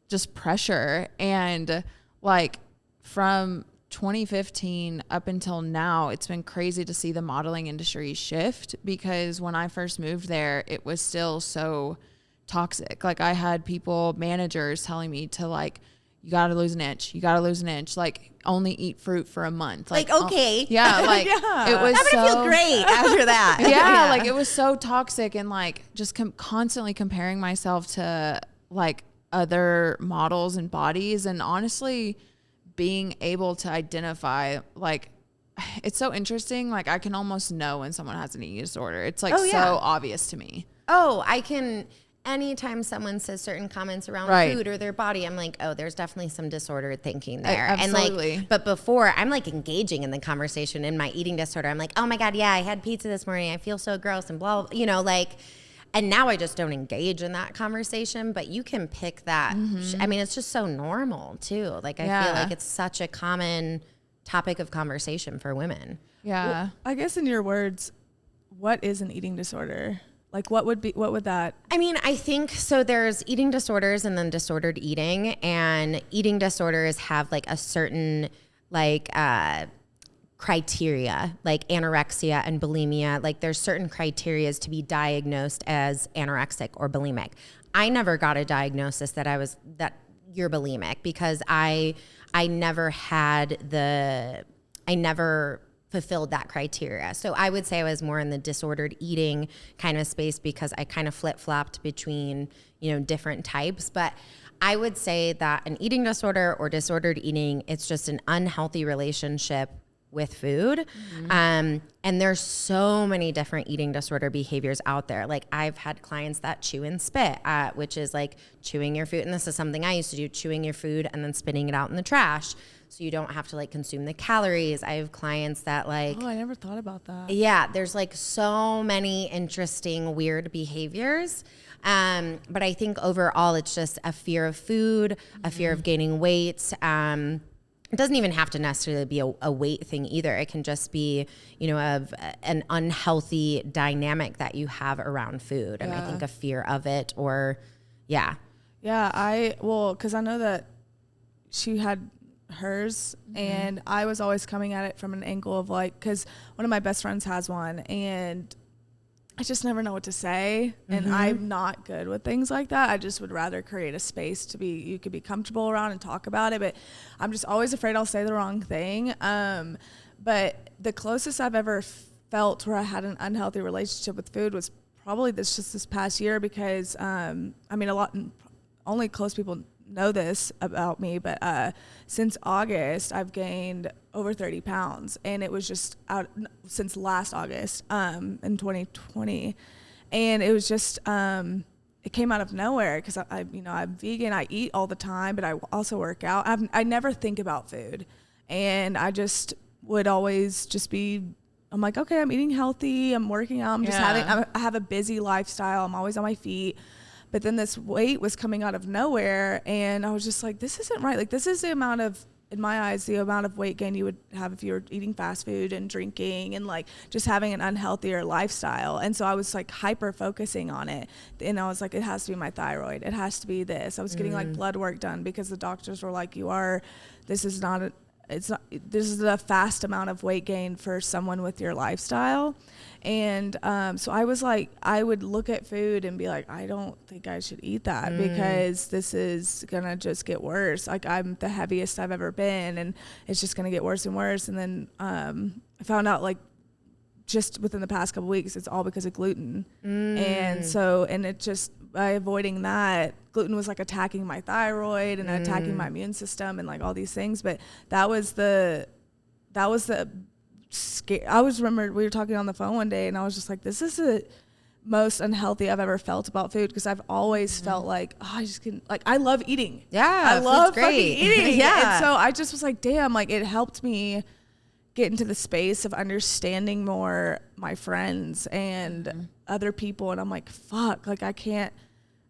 S1: just pressure. And like from 2015 up until now, it's been crazy to see the modeling industry shift because when I first moved there, it was still so toxic. Like I had managers telling me to like, you got to lose an inch. You got to lose an inch. Like only eat fruit for a month.
S3: Like okay.
S1: Yeah. Like it was
S3: I'm gonna feel great after that.
S1: Yeah. Like it was so toxic and like just constantly comparing myself to like other models and bodies. And honestly, being able to identify, like, it's so interesting. Like I can almost know when someone has an eating disorder. It's like so obvious to me.
S3: Oh, I can. Anytime someone says certain comments around food or their body, I'm like, oh, there's definitely some disordered thinking there.
S1: Absolutely.
S3: And like, but before, I'm like engaging in the conversation in my eating disorder. I'm like, oh my God, I had pizza this morning. I feel so gross and blah, blah, like, and now I just don't engage in that conversation, but you can pick that. It's just so normal too. Like, I feel like it's such a common topic of conversation for women.
S1: Yeah.
S2: Well, I guess in your words, what is an eating disorder? Like what would that?
S3: I think so there's eating disorders and then disordered eating, and eating disorders have like a certain like criteria, like anorexia and bulimia. Like there's certain criterias to be diagnosed as anorexic or bulimic. I never got a diagnosis that you're bulimic because I never fulfilled that criteria. So I would say I was more in the disordered eating kind of space because I kind of flip-flopped between, different types. But I would say that an eating disorder or disordered eating, it's just an unhealthy relationship with food. And there's so many different eating disorder behaviors out there. Like I've had clients that chew and spit, which is like chewing your food. And this is something I used to do, chewing your food and then spitting it out in the trash. So you don't have to like consume the calories. I have clients that like,
S2: oh, I never thought about that.
S3: Yeah. There's like so many interesting, weird behaviors. But I think overall it's just a fear of food, a fear of gaining weight. It doesn't even have to necessarily be a weight thing either. It can just be, you know, an unhealthy dynamic that you have around food. And I think a fear of it or,
S2: Yeah, because I know that she had hers and I was always coming at it from an angle of like, because one of my best friends has one and I just never know what to say. And I'm not good with things like that. I just would rather create a space to be, you could be comfortable around and talk about it. But I'm just always afraid I'll say the wrong thing. But the closest I've ever felt where I had an unhealthy relationship with food was probably this past year because, I mean, only close people know this about me, but since August, I've gained over 30 pounds. And it was just out since last August in 2020. And it was just, it came out of nowhere because I'm vegan. I eat all the time, but I also work out. I never think about food. And I just would always just be, I'm like, okay, I'm eating healthy. I'm working out. I'm just I have a busy lifestyle. I'm always on my feet. But then this weight was coming out of nowhere and I was just like, this isn't right. Like this is the amount of, in my eyes, the amount of weight gain you would have if you were eating fast food and drinking and like just having an unhealthier lifestyle. And so I was like hyper focusing on it. And I was like, it has to be my thyroid. It has to be this. I was getting like blood work done because the doctors were like, this is a fast amount of weight gain for someone with your lifestyle. And so I was like, I would look at food and be like, I don't think I should eat that because this is going to just get worse. Like I'm the heaviest I've ever been and it's just going to get worse and worse. And then I found out like just within the past couple of weeks, it's all because of gluten. And so, and it just, by avoiding that, gluten was like attacking my thyroid and attacking my immune system and like all these things. But that was the scare. I was remembered we were talking on the phone one day and I was just like, this is the most unhealthy I've ever felt about food because I've always felt like, oh, I just can, like, I love eating.
S3: Yeah,
S2: I love fucking eating.
S3: Yeah.
S2: And so I just was like, damn, like it helped me get into the space of understanding more my friends and other people. And I'm like, fuck, like I can't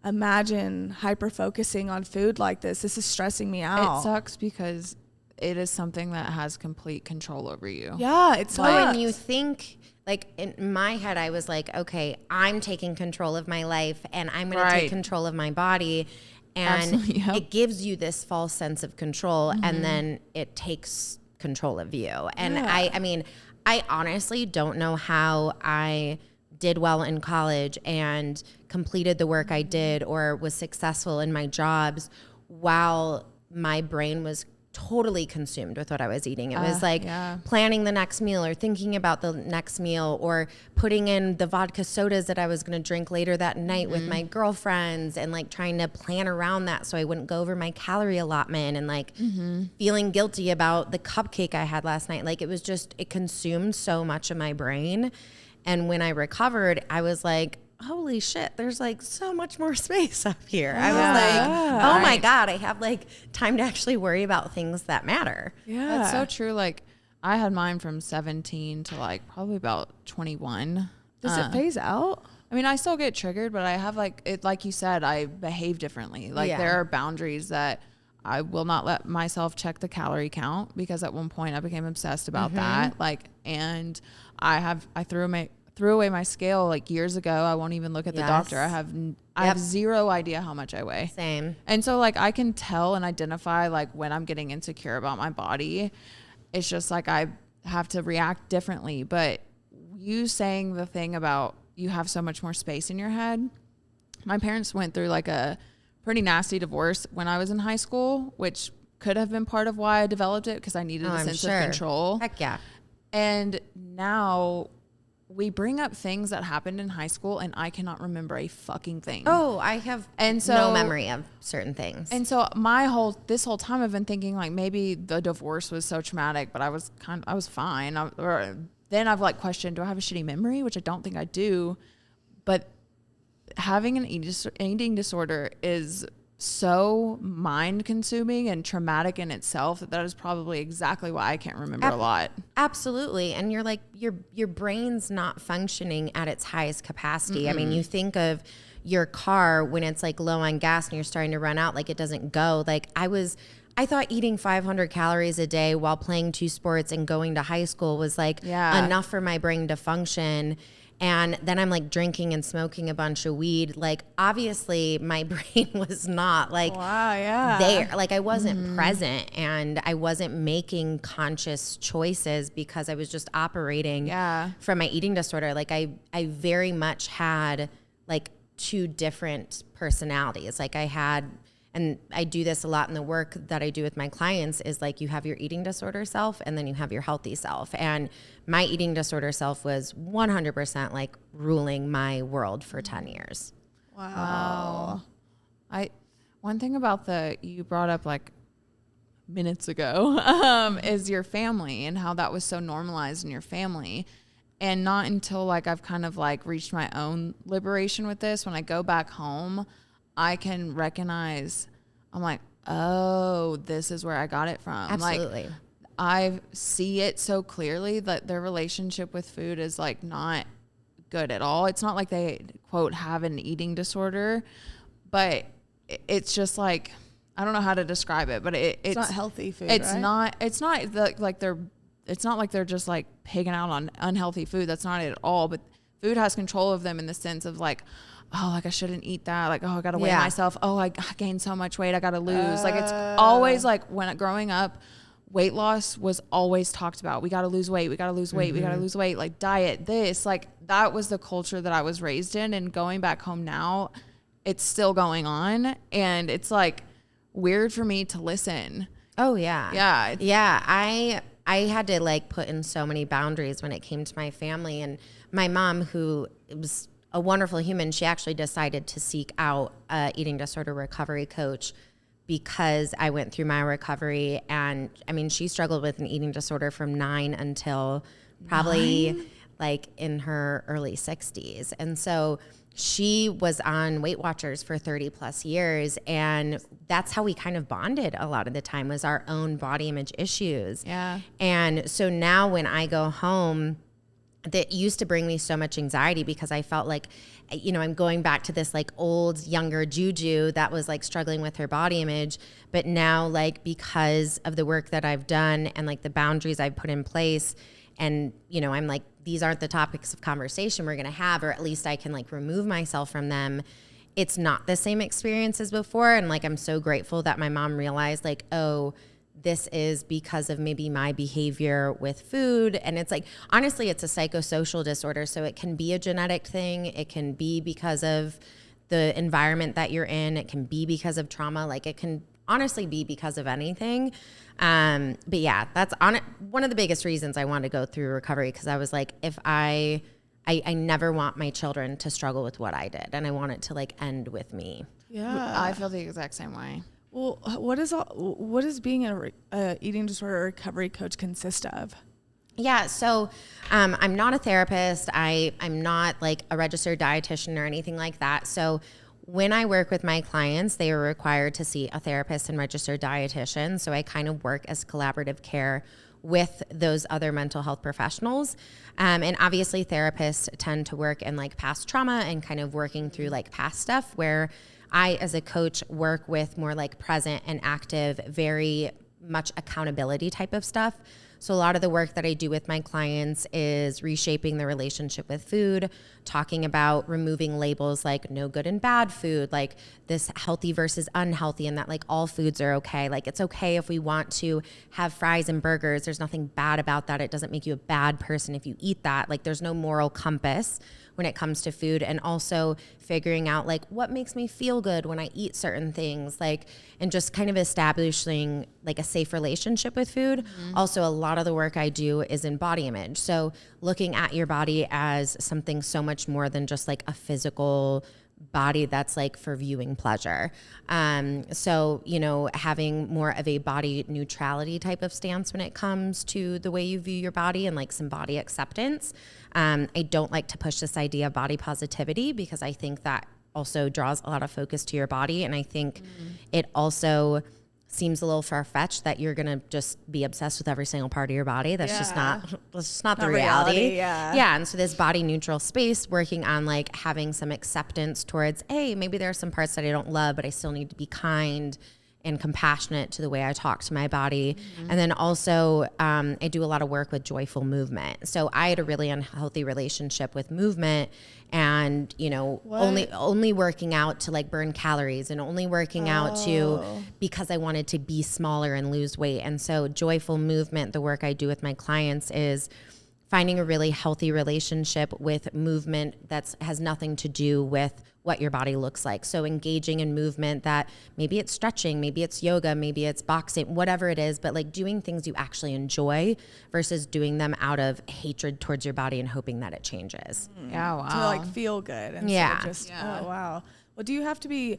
S2: imagine hyper focusing on food like this. This is stressing me out.
S1: It sucks because it is something that has complete control over you.
S2: Yeah, it's
S3: so when you think, like in my head, I was like, okay, I'm taking control of my life and I'm going to take control of my body. And it gives you this false sense of control and then it takes control of you. And I mean, I honestly don't know how I did well in college and completed the work I did or was successful in my jobs while my brain was totally consumed with what I was eating. It was like planning the next meal or thinking about the next meal or putting in the vodka sodas that I was going to drink later that night with my girlfriends and like trying to plan around that so I wouldn't go over my calorie allotment and like feeling guilty about the cupcake I had last night. Like it was just, it consumed so much of my brain. And when I recovered, I was like, holy shit, there's like so much more space up here. I was like, oh my God, I have like time to actually worry about things that matter.
S1: Yeah. That's so true. Like I had mine from 17 to like probably about 21.
S2: Does it phase out?
S1: I mean, I still get triggered, but I have like it, like you said, I behave differently. Like there are boundaries that I will not let myself check the calorie count because at one point I became obsessed about that. Like, and I threw away my scale like years ago. I won't even look at the doctor. I have zero idea how much I weigh.
S3: Same.
S1: And so like I can tell and identify like when I'm getting insecure about my body. It's just like I have to react differently. But you saying the thing about you have so much more space in your head. My parents went through like a pretty nasty divorce when I was in high school, which could have been part of why I developed it because I needed a sense of control.
S3: Heck yeah.
S1: And now we bring up things that happened in high school and I cannot remember a fucking thing.
S3: Oh, I have no memory of certain things.
S1: And so this whole time I've been thinking like maybe the divorce was so traumatic, but I was fine. Then I've like questioned, do I have a shitty memory? Which I don't think I do. But having an eating disorder is so mind consuming and traumatic in itself that is probably exactly why I can't remember a lot.
S3: Absolutely. And you're like, your brain's not functioning at its highest capacity. I mean, you think of your car when it's like low on gas and you're starting to run out, like it doesn't go. Like I thought eating 500 calories a day while playing 2 sports and going to high school was like enough for my brain to function. And then I'm like drinking and smoking a bunch of weed. Like obviously my brain was not like there. Like I wasn't present and I wasn't making conscious choices because I was just operating from my eating disorder. Like I very much had like 2 different personalities. Like I had, and I do this a lot in the work that I do with my clients, is like you have your eating disorder self and then you have your healthy self. And my eating disorder self was 100% like ruling my world for 10 years.
S1: Wow. One thing about you brought up like minutes ago, is your family and how that was so normalized in your family. And not until like I've kind of like reached my own liberation with this, when I go back home, I can recognize, I'm like, oh, this is where I got it from.
S3: Absolutely.
S1: Like, I see it so clearly that their relationship with food is like not good at all. It's not like they quote have an eating disorder, but it's just like, I don't know how to describe it, but it's
S2: not healthy food.
S1: It's
S2: right?
S1: it's not like they're just like pigging out on unhealthy food. That's not it at all. But food has control of them in the sense of like, oh, like I shouldn't eat that. Like, oh, I got to weigh myself. Oh, I gained so much weight. I got to lose. Like it's always like when growing up, weight loss was always talked about. We got to lose weight. We got to lose weight. We got to lose weight. Like diet, this, like that was the culture that I was raised in. And going back home now, it's still going on. And it's like weird for me to listen.
S3: Oh yeah.
S1: Yeah.
S3: Yeah. I had to like put in so many boundaries when it came to my family, and my mom, who was a wonderful human, she actually decided to seek out a eating disorder recovery coach because I went through my recovery. And I mean, she struggled with an eating disorder from 9 until probably like in her early 60s. And so she was on Weight Watchers for 30 plus years. And that's how we kind of bonded a lot of the time, was our own body image issues.
S1: Yeah.
S3: And so now when I go home, that used to bring me so much anxiety because I felt like, you know, I'm going back to this like old, younger Juju that was like struggling with her body image. But now, like, because of the work that I've done and like the boundaries I've put in place, and, you know, I'm like, these aren't the topics of conversation we're going to have, or at least I can like remove myself from them. It's not the same experience as before. And like, I'm so grateful that my mom realized like, oh, this is because of maybe my behavior with food. And it's like, honestly, it's a psychosocial disorder. So it can be a genetic thing. It can be because of the environment that you're in. It can be because of trauma. Like it can honestly be because of anything. But yeah, that's one of the biggest reasons I wanted to go through recovery. Cause I was like, if I never want my children to struggle with what I did. And I want it to like end with me.
S2: Yeah.
S1: I feel the exact same way.
S2: Well, what does being a eating disorder recovery coach consist of?
S3: Yeah, so I'm not a therapist. I'm not like a registered dietitian or anything like that. So when I work with my clients, they are required to see a therapist and registered dietitian. So I kind of work as collaborative care with those other mental health professionals. And obviously therapists tend to work in like past trauma and kind of working through like past stuff, where I, as a coach, work with more like present and active, very much accountability type of stuff. So a lot of the work that I do with my clients is reshaping the relationship with food, talking about removing labels like no good and bad food, like this healthy versus unhealthy, and that like all foods are okay. Like it's okay if we want to have fries and burgers. There's nothing bad about that. It doesn't make you a bad person if you eat that. Like there's no moral compass when it comes to food. And also figuring out like what makes me feel good when I eat certain things, like, and just kind of establishing like a safe relationship with food. Also, a lot lot of the work I do is in body image. So looking at your body as something so much more than just like a physical body that's like for viewing pleasure. So, you know, having more of a body neutrality type of stance when it comes to the way you view your body and like some body acceptance. I don't like to push this idea of body positivity because I think that also draws a lot of focus to your body. And I think it also seems a little far-fetched that you're gonna just be obsessed with every single part of your body. That's just not the reality. Yeah. And so this body neutral space, working on like having some acceptance towards, hey, maybe there are some parts that I don't love, but I still need to be kind and compassionate to the way I talk to my body. And then also I do a lot of work with joyful movement. So I had a really unhealthy relationship with movement and, you know, only working out to like burn calories and only working out to because I wanted to be smaller and lose weight. And so joyful movement, the work I do with my clients is finding a really healthy relationship with movement that has nothing to do with what your body looks like. So engaging in movement that maybe it's stretching, maybe it's yoga, maybe it's boxing, whatever it is, but like doing things you actually enjoy versus doing them out of hatred towards your body and hoping that it changes.
S2: Yeah, wow. To like feel good. And oh, wow. Well, do you have to be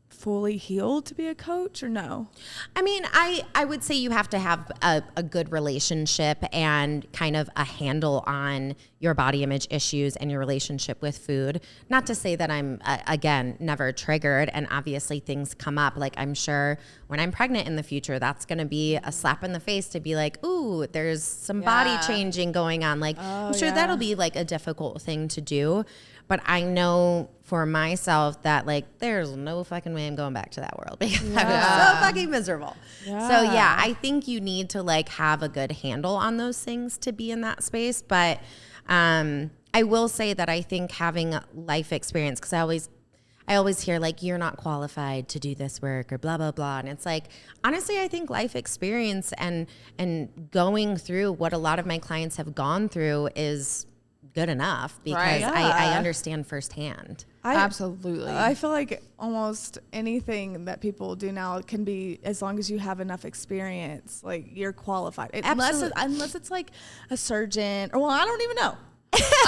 S2: fully healed to be a coach or no?
S3: I mean, I would say you have to have a good relationship and kind of a handle on your body image issues and your relationship with food. Not to say that I'm, again, never triggered, and obviously things come up. Like I'm sure when I'm pregnant in the future, that's going to be a slap in the face to be like, ooh, there's some body changing going on. Like I'm sure that'll be like a difficult thing to do. But I know for myself that like there's no fucking way I'm going back to that world because I was so fucking miserable. Yeah. So yeah, I think you need to like have a good handle on those things to be in that space. But I will say that I think having life experience, because I always hear like you're not qualified to do this work or blah blah blah, and it's like honestly I think life experience and going through what a lot of my clients have gone through is good enough because I understand firsthand.
S2: Absolutely. I feel like almost anything that people do now can be, as long as you have enough experience, like you're qualified. Unless it's like a surgeon or, well, I don't even know.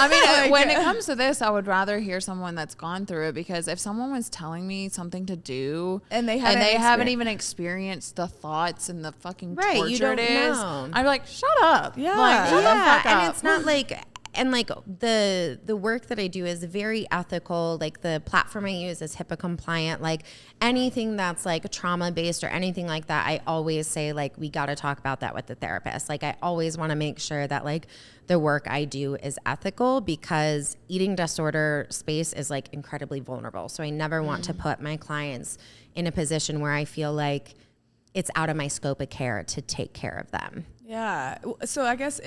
S1: I mean, when it comes to this, I would rather hear someone that's gone through it, because if someone was telling me something to do and they haven't even experienced the thoughts and the fucking torture
S3: you don't
S1: it is,
S3: know.
S1: I'd be like, shut up.
S3: Yeah.
S1: Like, shut the fuck up.
S3: And it's not like... And like the work that I do is very ethical. Like the platform I use is HIPAA compliant. Like anything that's like trauma based or anything like that, I always say like, we got to talk about that with the therapist. Like I always want to make sure that like the work I do is ethical, because eating disorder space is like incredibly vulnerable. So I never want to put my clients in a position where I feel like it's out of my scope of care to take care of them.
S2: Yeah. So I guess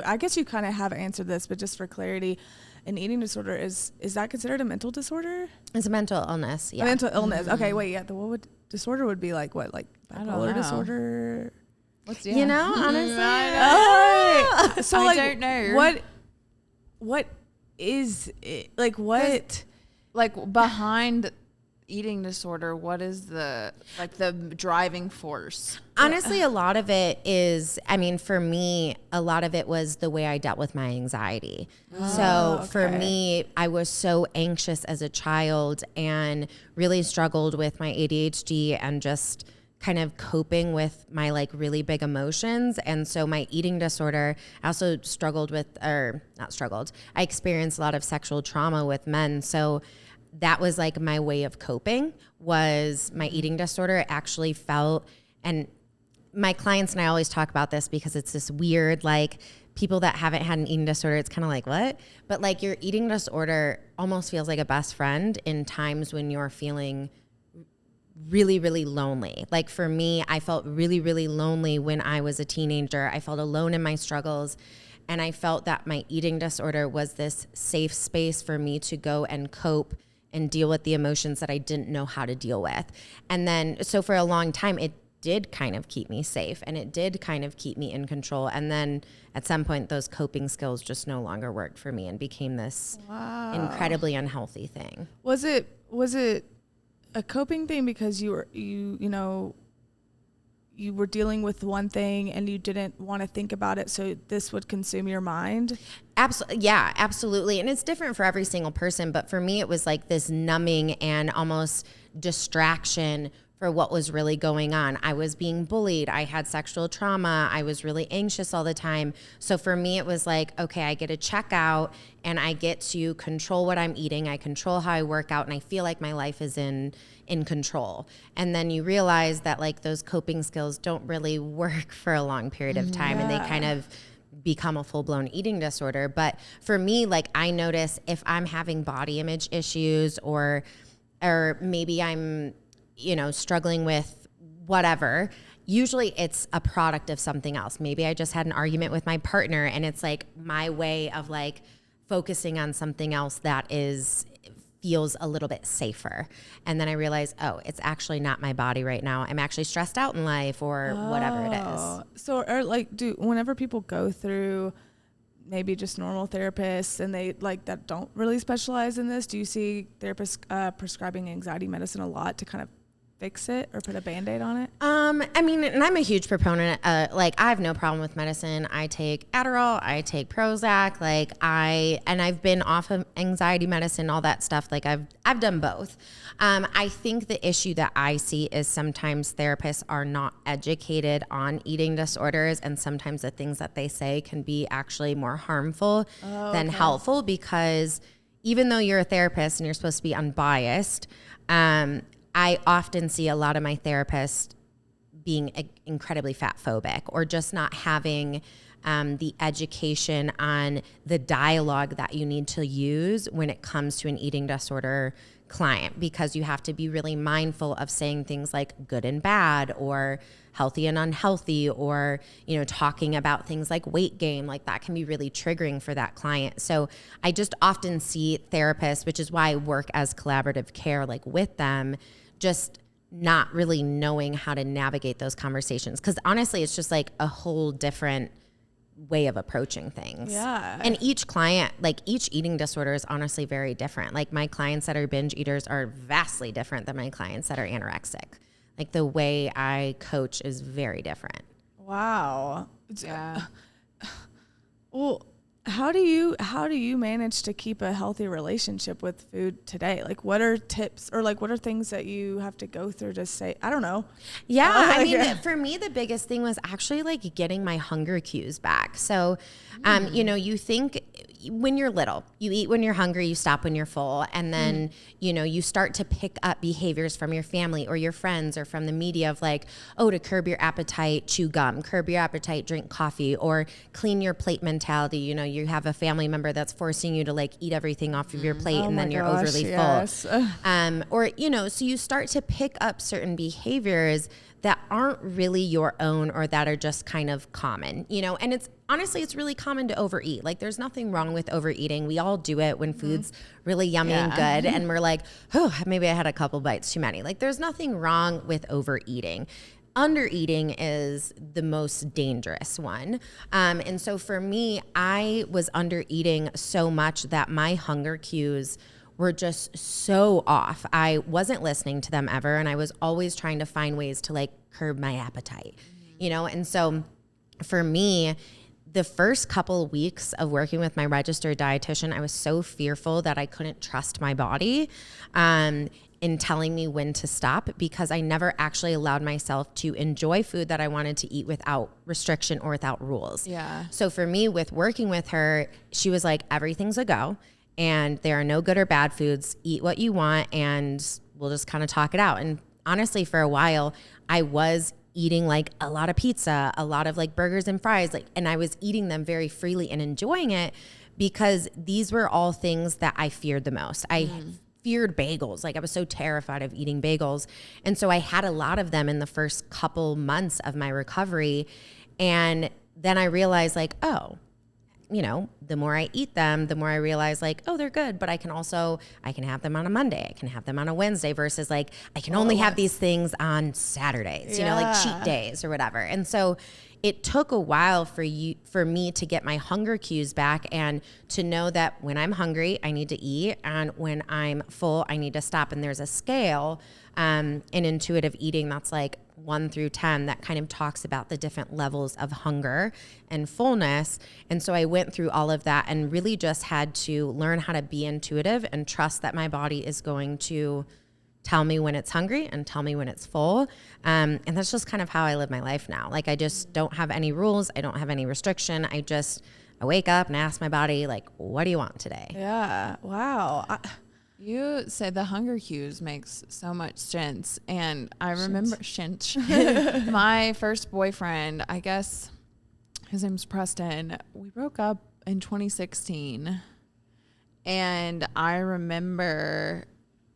S2: I guess you kind of have answered this, but just for clarity, an eating disorder is that considered a mental disorder?
S3: It's a mental illness. Yeah.
S2: A mental illness. Okay, wait, yeah. Disorder would be like what? Like bipolar disorder?
S3: You know, honestly.
S2: So
S1: I
S2: like,
S1: don't know.
S2: What is it? Like what?
S1: Like behind eating disorder, what is the driving force?
S3: Honestly, a lot of it is, I mean, for me, a lot of it was the way I dealt with my anxiety. For me, I was so anxious as a child and really struggled with my ADHD and just kind of coping with my like really big emotions. And so my eating disorder, I also I experienced a lot of sexual trauma with men. So that was like my way of coping, was my eating disorder. It actually felt, and my clients and I always talk about this because it's this weird, like people that haven't had an eating disorder, it's kind of like, what? But like your eating disorder almost feels like a best friend in times when you're feeling really, really lonely. Like for me, I felt really, really lonely when I was a teenager. I felt alone in my struggles. And I felt that my eating disorder was this safe space for me to go and cope and deal with the emotions that I didn't know how to deal with. And then, so for a long time, it did kind of keep me safe and it did kind of keep me in control. And then at some point, those coping skills just no longer worked for me and became this incredibly unhealthy thing.
S2: Was it a coping thing because you you were dealing with one thing and you didn't want to think about it, so this would consume your mind?
S3: Absolutely. Yeah, absolutely. And it's different for every single person. But for me, it was like this numbing and almost distraction for what was really going on. I was being bullied. I had sexual trauma. I was really anxious all the time. So for me, it was like, okay, I get to check out and I get to control what I'm eating. I control how I work out, and I feel like my life is in control. And then you realize that like those coping skills don't really work for a long period of time, and they kind of become a full-blown eating disorder. But for me, like I notice if I'm having body image issues or maybe I'm, struggling with whatever, usually it's a product of something else. Maybe I just had an argument with my partner, and it's like my way of like focusing on something else that feels a little bit safer. And then I realize, oh, it's actually not my body right now. I'm actually stressed out in life or whatever it is.
S2: So whenever people go through maybe just normal therapists and they like that don't really specialize in this, do you see therapists prescribing anxiety medicine a lot to kind of fix it or put a Band-Aid on it?
S3: I mean, and I'm a huge proponent. I have no problem with medicine. I take Adderall, I take Prozac, I've been off of anxiety medicine, all that stuff. Like I've done both. I think the issue that I see is sometimes therapists are not educated on eating disorders, and sometimes the things that they say can be actually more harmful than helpful, because even though you're a therapist and you're supposed to be unbiased, I often see a lot of my therapists being incredibly fat phobic, or just not having the education on the dialogue that you need to use when it comes to an eating disorder client, because you have to be really mindful of saying things like good and bad, or healthy and unhealthy, or, talking about things like weight gain. Like that can be really triggering for that client. So I just often see therapists, which is why I work as collaborative care, like with them, just not really knowing how to navigate those conversations. Because honestly, it's just like a whole different way of approaching things.
S2: Yeah.
S3: And each client, like each eating disorder is honestly very different. Like my clients that are binge eaters are vastly different than my clients that are anorexic. Like the way I coach is very different.
S2: Wow. Yeah. Well, how do you manage to keep a healthy relationship with food today? Like what are tips, or like what are things that you have to go through to say, I don't know.
S3: Yeah. I mean, for me, the biggest thing was actually like getting my hunger cues back. So, you think when you're little, you eat when you're hungry, you stop when you're full. And then, you start to pick up behaviors from your family or your friends or from the media of like, oh, to curb your appetite, chew gum, curb your appetite, drink coffee, or clean your plate mentality. You have a family member that's forcing you to like eat everything off of your plate, and then you're overly full. So you start to pick up certain behaviors that aren't really your own, or that are just kind of common, and it's really common to overeat. Like there's nothing wrong with overeating. We all do it when food's really yummy and good, and we're like, oh, maybe I had a couple bites too many. Like there's nothing wrong with overeating. Undereating is the most dangerous one. And so for me, I was undereating so much that my hunger cues were just so off. I wasn't listening to them ever, and I was always trying to find ways to like curb my appetite, And so for me, the first couple of weeks of working with my registered dietitian, I was so fearful that I couldn't trust my body in telling me when to stop, because I never actually allowed myself to enjoy food that I wanted to eat without restriction or without rules.
S2: Yeah.
S3: So for me, with working with her, she was like, everything's a go, and there are no good or bad foods. Eat what you want, and we'll just kind of talk it out. And honestly, for a while, I was eating like a lot of pizza, a lot of like burgers and fries, and I was eating them very freely and enjoying it, because these were all things that I feared the most. I feared bagels. Like I was so terrified of eating bagels. And so I had a lot of them in the first couple months of my recovery. And then I realized like, oh, the more I eat them, the more I realize like, oh, they're good, but I can have them on a Monday. I can have them on a Wednesday, versus like, I can only have these things on Saturdays, like cheat days or whatever. And so it took a while for me to get my hunger cues back, and to know that when I'm hungry, I need to eat, and when I'm full, I need to stop. And there's a scale in intuitive eating that's like 1 through 10 that kind of talks about the different levels of hunger and fullness. And so I went through all of that and really just had to learn how to be intuitive and trust that my body is going to tell me when it's hungry and tell me when it's full. And that's just kind of how I live my life now. Like, I just don't have any rules. I don't have any restriction. I wake up and ask my body, like, what do you want today?
S2: Yeah. Wow.
S1: You said the hunger cues makes so much sense. And I remember my first boyfriend, I guess his name's Preston. We broke up in 2016. And I remember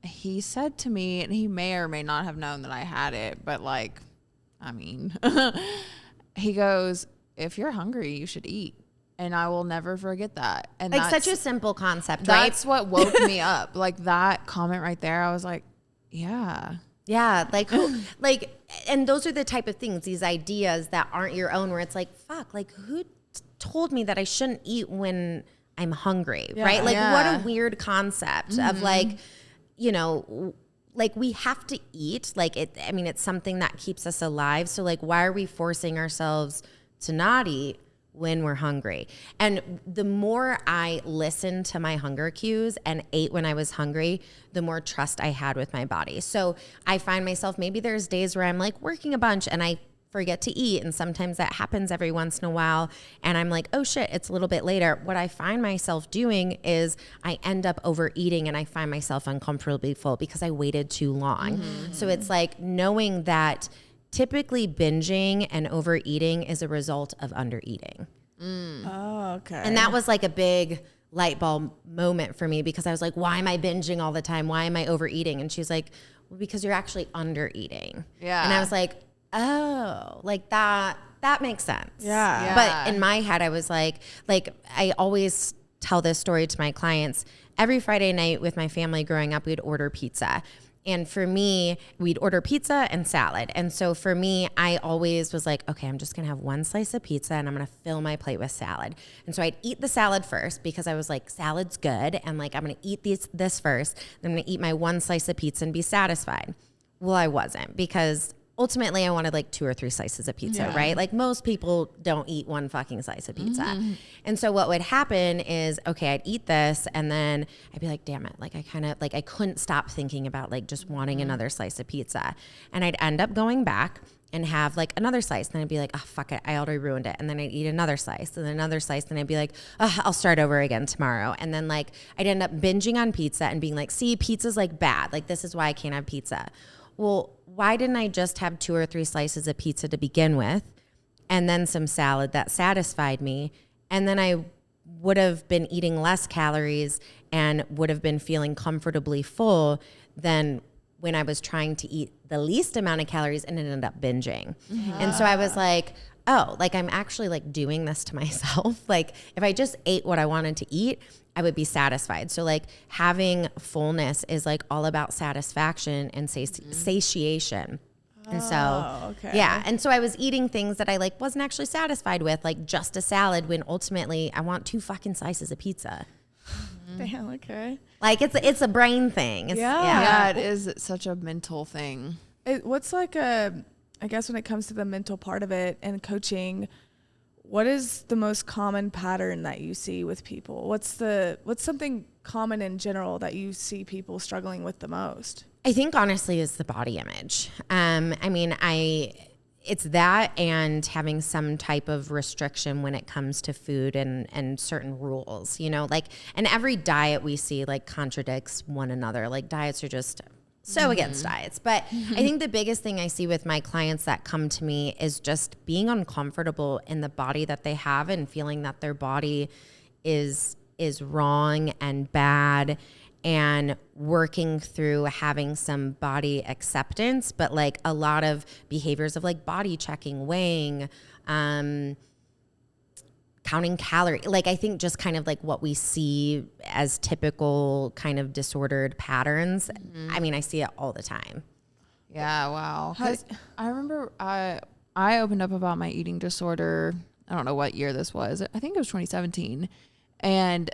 S1: he said to me, and he may or may not have known that I had it, but like, I mean, he goes, if you're hungry, you should eat. And I will never forget that. And
S3: like, such a simple concept, right?
S1: That's what woke me up. Like, that comment right there, I was like, yeah.
S3: Yeah. Like, like, and those are the type of things, these ideas that aren't your own, where it's like, fuck, like, who told me that I shouldn't eat when I'm hungry, right? Like, what a weird concept of like, you know, like, we have to eat. Like, I mean, it's something that keeps us alive. So like, why are we forcing ourselves to not eat when we're hungry? And the more I listened to my hunger cues and ate when I was hungry, the more trust I had with my body. So I find myself, maybe there's days where I'm like working a bunch and I forget to eat. And sometimes that happens every once in a while. And I'm like, oh shit, it's a little bit later. What I find myself doing is I end up overeating and I find myself uncomfortably full because I waited too long. So it's like knowing that typically binging and overeating is a result of undereating.
S2: Oh, okay.
S3: And that was like a big light bulb moment for me, because I was like, why am I binging all the time? Why am I overeating? And she's like, well, because you're actually undereating.
S1: Yeah.
S3: And I was like, oh, like that makes sense.
S2: Yeah.
S3: But in my head, I was like I always tell this story to my clients. Every Friday night with my family growing up, we'd order pizza. And for me, we'd order pizza and salad. And so for me, I always was like, okay, I'm just going to have one slice of pizza and I'm going to fill my plate with salad. And so I'd eat the salad first because I was like, salad's good. And like, I'm going to eat this first. Then I'm going to eat my one slice of pizza and be satisfied. Well, I wasn't, because ultimately I wanted like 2 or 3 slices of pizza, right? Like, most people don't eat one fucking slice of pizza. And so what would happen is, okay, I'd eat this and then I'd be like, damn it. Like, I couldn't stop thinking about like just wanting another slice of pizza. And I'd end up going back and have like another slice. Then I'd be like, oh, fuck it, I already ruined it. And then I'd eat another slice and then another slice. Then I'd be like, oh, I'll start over again tomorrow. And then like, I'd end up binging on pizza and being like, see, pizza's like bad. Like, this is why I can't have pizza. Well, why didn't I just have 2 or 3 slices of pizza to begin with, and then some salad that satisfied me? And then I would have been eating less calories and would have been feeling comfortably full than when I was trying to eat the least amount of calories and ended up binging. And so I was like, oh, like, I'm actually like doing this to myself. Like, if I just ate what I wanted to eat, I would be satisfied. So like, having fullness is like all about satisfaction and satiation. And so, yeah. And so I was eating things that I like wasn't actually satisfied with, like just a salad, when ultimately I want 2 fucking slices of pizza.
S2: Damn, okay.
S3: Like, it's a brain thing.
S1: Yeah, it is such a mental thing.
S2: What's like I guess when it comes to the mental part of it and coaching, what is the most common pattern that you see with people? What's something common in general that you see people struggling with the most?
S3: I think honestly is the body image. I mean, it's that, and having some type of restriction when it comes to food and certain rules, you know, like, and every diet we see like contradicts one another. Like, diets are just so against diets. But I think the biggest thing I see with my clients that come to me is just being uncomfortable in the body that they have and feeling that their body is wrong and bad, and working through having some body acceptance, but like a lot of behaviors of like body checking, weighing, counting calories. Like, I think just kind of like what we see as typical kind of disordered patterns. I mean, I see it all the time.
S1: Yeah, wow. 'Cause I remember I opened up about my eating disorder. I don't know what year this was. I think it was 2017. And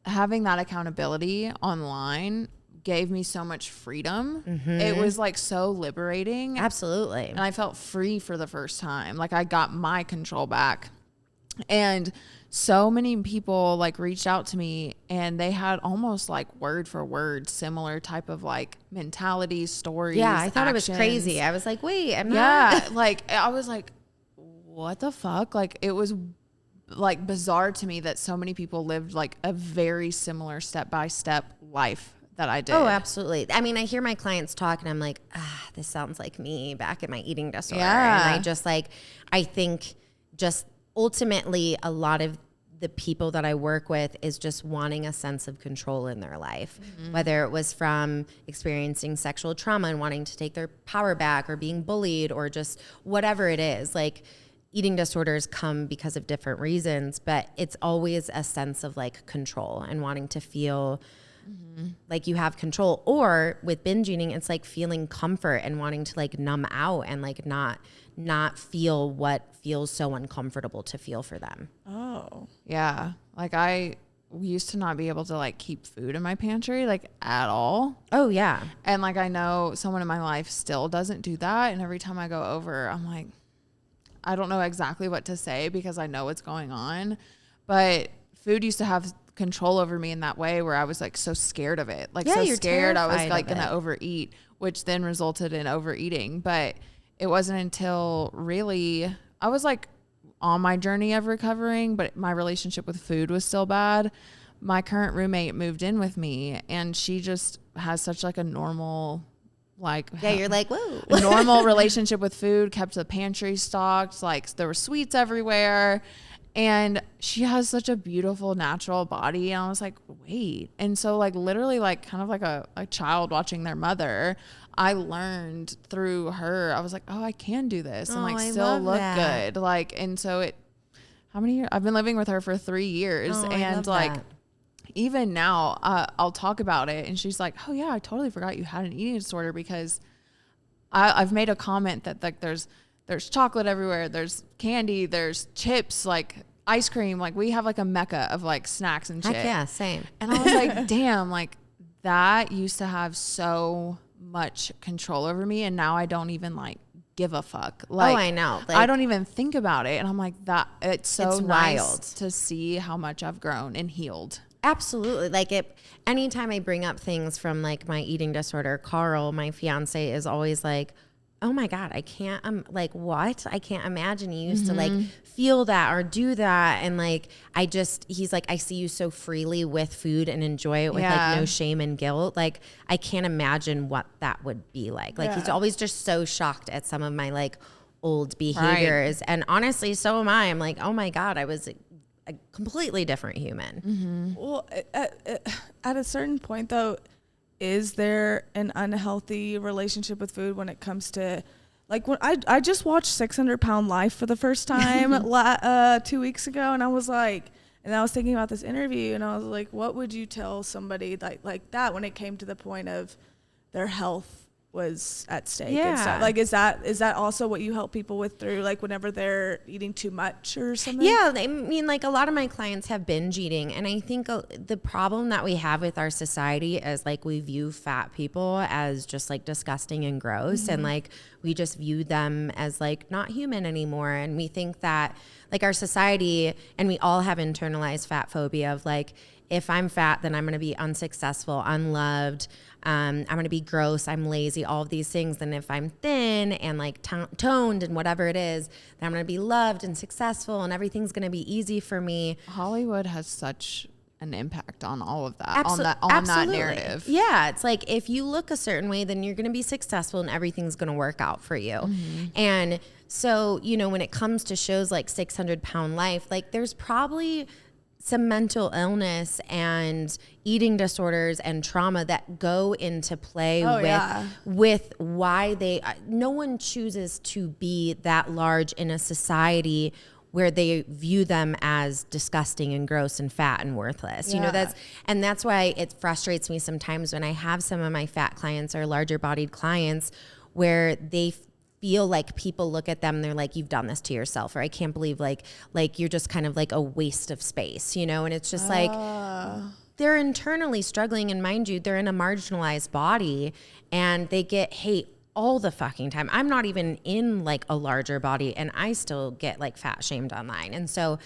S1: having that accountability online gave me so much freedom. It was like so liberating.
S3: Absolutely.
S1: And I felt free for the first time. Like I got my control back. And so many people like reached out to me and they had almost like word for word similar type of like mentalities, stories.
S3: Yeah, I thought
S1: actions.
S3: It was crazy. I was like, wait, I'm not.
S1: Yeah, like I was like, what the fuck? Like it was like bizarre to me that so many people lived like a very similar step-by-step life that I did.
S3: Oh, absolutely. I mean, I hear my clients talk and I'm like, this sounds like me back in my eating disorder.
S1: Yeah.
S3: And I just like, I think just ultimately a lot of the people that I work with is just wanting a sense of control in their life, whether it was from experiencing sexual trauma and wanting to take their power back or being bullied or just whatever it is. Like, eating disorders come because of different reasons, but it's always a sense of like control and wanting to feel like you have control. Or with binge eating, it's like feeling comfort and wanting to like numb out and like not feel what feels so uncomfortable to feel for them.
S1: Oh, yeah. Like I used to not be able to like keep food in my pantry like at all.
S3: Oh yeah.
S1: And like I know someone in my life still doesn't do that. And every time I go over, I'm like, I don't know exactly what to say because I know what's going on. But food used to have control over me in that way where I was like so scared of it. Like so scared I was like going to overeat, which then resulted in overeating. But it wasn't until really I was like on my journey of recovering, but my relationship with food was still bad. My current roommate moved in with me and she just has such like a normal
S3: you're like, whoa.
S1: normal relationship with food, kept the pantry stocked, like there were sweets everywhere. And she has such a beautiful natural body. And I was like, wait. And so like literally like kind of like a child watching their mother, I learned through her, I was like, oh, I can do this and like still look good. Like, and so how many years? I've been living with her for 3 years. And like, even now I'll talk about it and she's like, oh yeah, I totally forgot you had an eating disorder because I've made a comment that like there's chocolate everywhere, there's candy, there's chips, like ice cream, like we have like a mecca of like snacks and shit.
S3: Heck yeah, same.
S1: And I was like, damn, like that used to have so much control over me and now I don't even like give a fuck. Like,
S3: I know. Like,
S1: I don't even think about it. And I'm like, it's so nice
S3: wild
S1: to see how much I've grown and healed.
S3: Absolutely. Like anytime I bring up things from like my eating disorder, Carl, my fiance, is always like, oh my God, I can't, like what? I can't imagine you used to like feel that or do that. And like, he's like, I see you so freely with food and enjoy it with like no shame and guilt. Like I can't imagine what that would be like. Like he's always just so shocked at some of my like old behaviors. Right. And honestly, so am I. I'm like, oh my God, I was a completely different human.
S2: Well, at a certain point though, is there an unhealthy relationship with food when it comes to like when I just watched 600 Pound Life for the first time 2 weeks ago and I was like, and I was thinking about this interview and I was like, what would you tell somebody like that when it came to the point of their health was at stake and stuff? Like is that also what you help people with through like whenever they're eating too much or something?
S3: Yeah, I mean like a lot of my clients have binge eating and I think the problem that we have with our society is like we view fat people as just like disgusting and gross and like we just view them as like not human anymore and we think that like our society and we all have internalized fat phobia of like if I'm fat, then I'm going to be unsuccessful, unloved. I'm going to be gross. I'm lazy, all of these things. And if I'm thin and like toned and whatever it is, then I'm going to be loved and successful and everything's going to be easy for me.
S1: Hollywood has such an impact on all of that, on that narrative.
S3: Yeah. It's like, if you look a certain way, then you're going to be successful and everything's going to work out for you. And so, you know, when it comes to shows like 600 Pound Life, like there's probably some mental illness and eating disorders and trauma that go into play with why no one chooses to be that large in a society where they view them as disgusting and gross and fat and worthless. You know, that's why it frustrates me sometimes when I have some of my fat clients or larger bodied clients where they feel like people look at them and they're like, you've done this to yourself, or I can't believe like you're just kind of like a waste of space, you know? And it's just like, they're internally struggling. And mind you, they're in a marginalized body and they get hate all the fucking time. I'm not even in like a larger body and I still get like fat shamed online. And so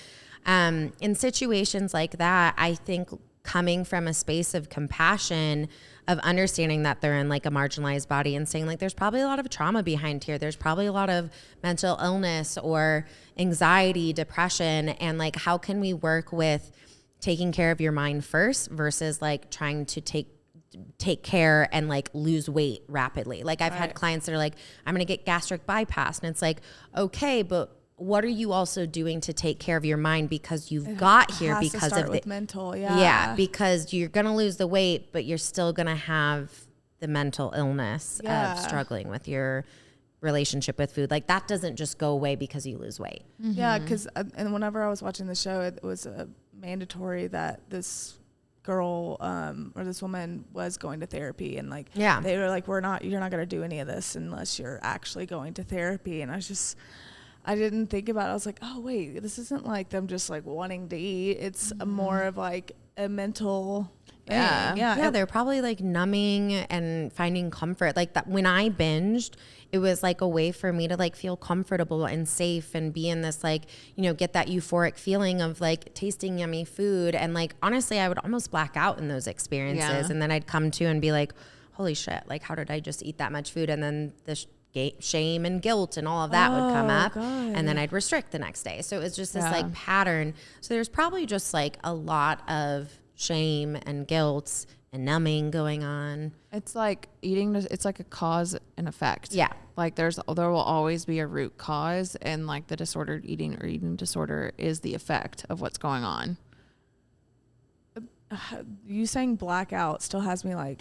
S3: in situations like that, I think coming from a space of compassion, of understanding that they're in like a marginalized body and saying like, there's probably a lot of trauma behind here. There's probably a lot of mental illness or anxiety, depression. And like, how can we work with taking care of your mind first versus like trying to take care and like lose weight rapidly. Like I've had clients that are like, I'm going to get gastric bypass. And it's like, okay, but what are you also doing to take care of your mind? Because you've got here because of the
S2: mental.
S3: Yeah. Because you're going to lose the weight, but you're still going to have the mental illness of struggling with your relationship with food. Like that doesn't just go away because you lose weight.
S2: Mm-hmm. Yeah. Cause, and whenever I was watching the show, it was mandatory that this girl or this woman was going to therapy, and like they were like, you're not going to do any of this unless you're actually going to therapy. And I didn't think about it. I was like, oh wait, this isn't like them just like wanting to eat. It's more of like a mental thing. Yeah,
S3: they're probably like numbing and finding comfort. Like that when I binged, it was like a way for me to like feel comfortable and safe and be in this like, you know, get that euphoric feeling of like tasting yummy food. And like, honestly, I would almost black out in those experiences. Yeah. And then I'd come to and be like, holy shit, like how did I just eat that much food? And then the shame and guilt and all of that would come up. God. And then I'd restrict the next day. So it was just this like pattern. So there's probably just like a lot of shame and guilt and numbing going on.
S1: It's like eating, it's like a cause and effect.
S3: Yeah.
S1: Like there will always be a root cause, and like the disordered eating or eating disorder is the effect of what's going on.
S2: You saying blackout still has me like,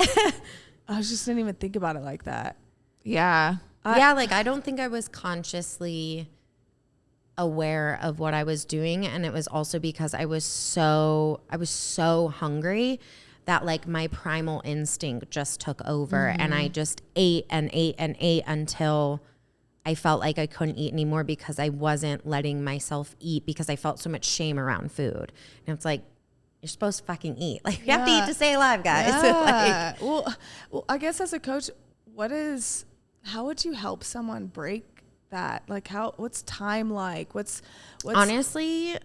S2: I just didn't even think about it like that.
S1: Yeah.
S3: Like I don't think I was consciously aware of what I was doing. And it was also because I was so hungry that like my primal instinct just took over. And I just ate and ate and ate until I felt like I couldn't eat anymore because I wasn't letting myself eat because I felt so much shame around food. And it's like, you're supposed to fucking eat. Like you have to eat to stay alive, guys.
S2: Yeah. Well, I guess as a coach, how would you help someone break that? Like what's time like? What's
S3: honestly,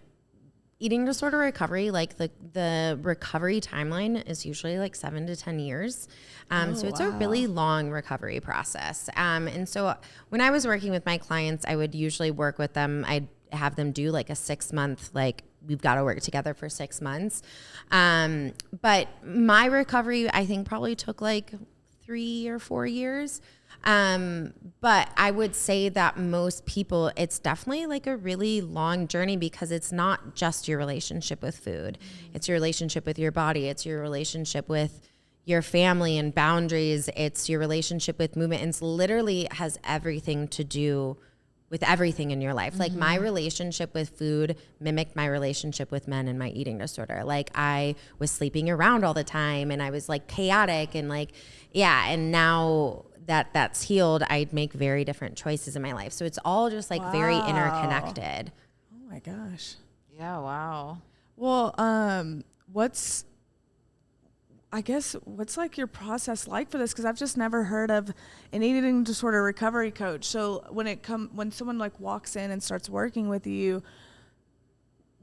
S3: eating disorder recovery, like the recovery timeline is usually like 7 to 10 years. So it's a really long recovery process. And so when I was working with my clients, I would usually work with them. I'd have them do like a 6-month, like we've got to work together for 6 months. But my recovery, I think probably took like 3 or 4 years. But I would say that most people, it's definitely like a really long journey because it's not just your relationship with food. It's your relationship with your body. It's your relationship with your family and boundaries. It's your relationship with movement. It's literally has everything to do with everything in your life. Like my relationship with food mimicked my relationship with men and my eating disorder. Like I was sleeping around all the time and I was like chaotic and like, and now that's healed, I'd make very different choices in my life. So it's all just like very interconnected.
S2: Oh my gosh.
S1: Yeah. Wow.
S2: Well, what's like your process like for this? Cause I've just never heard of an eating disorder recovery coach. So when someone like walks in and starts working with you,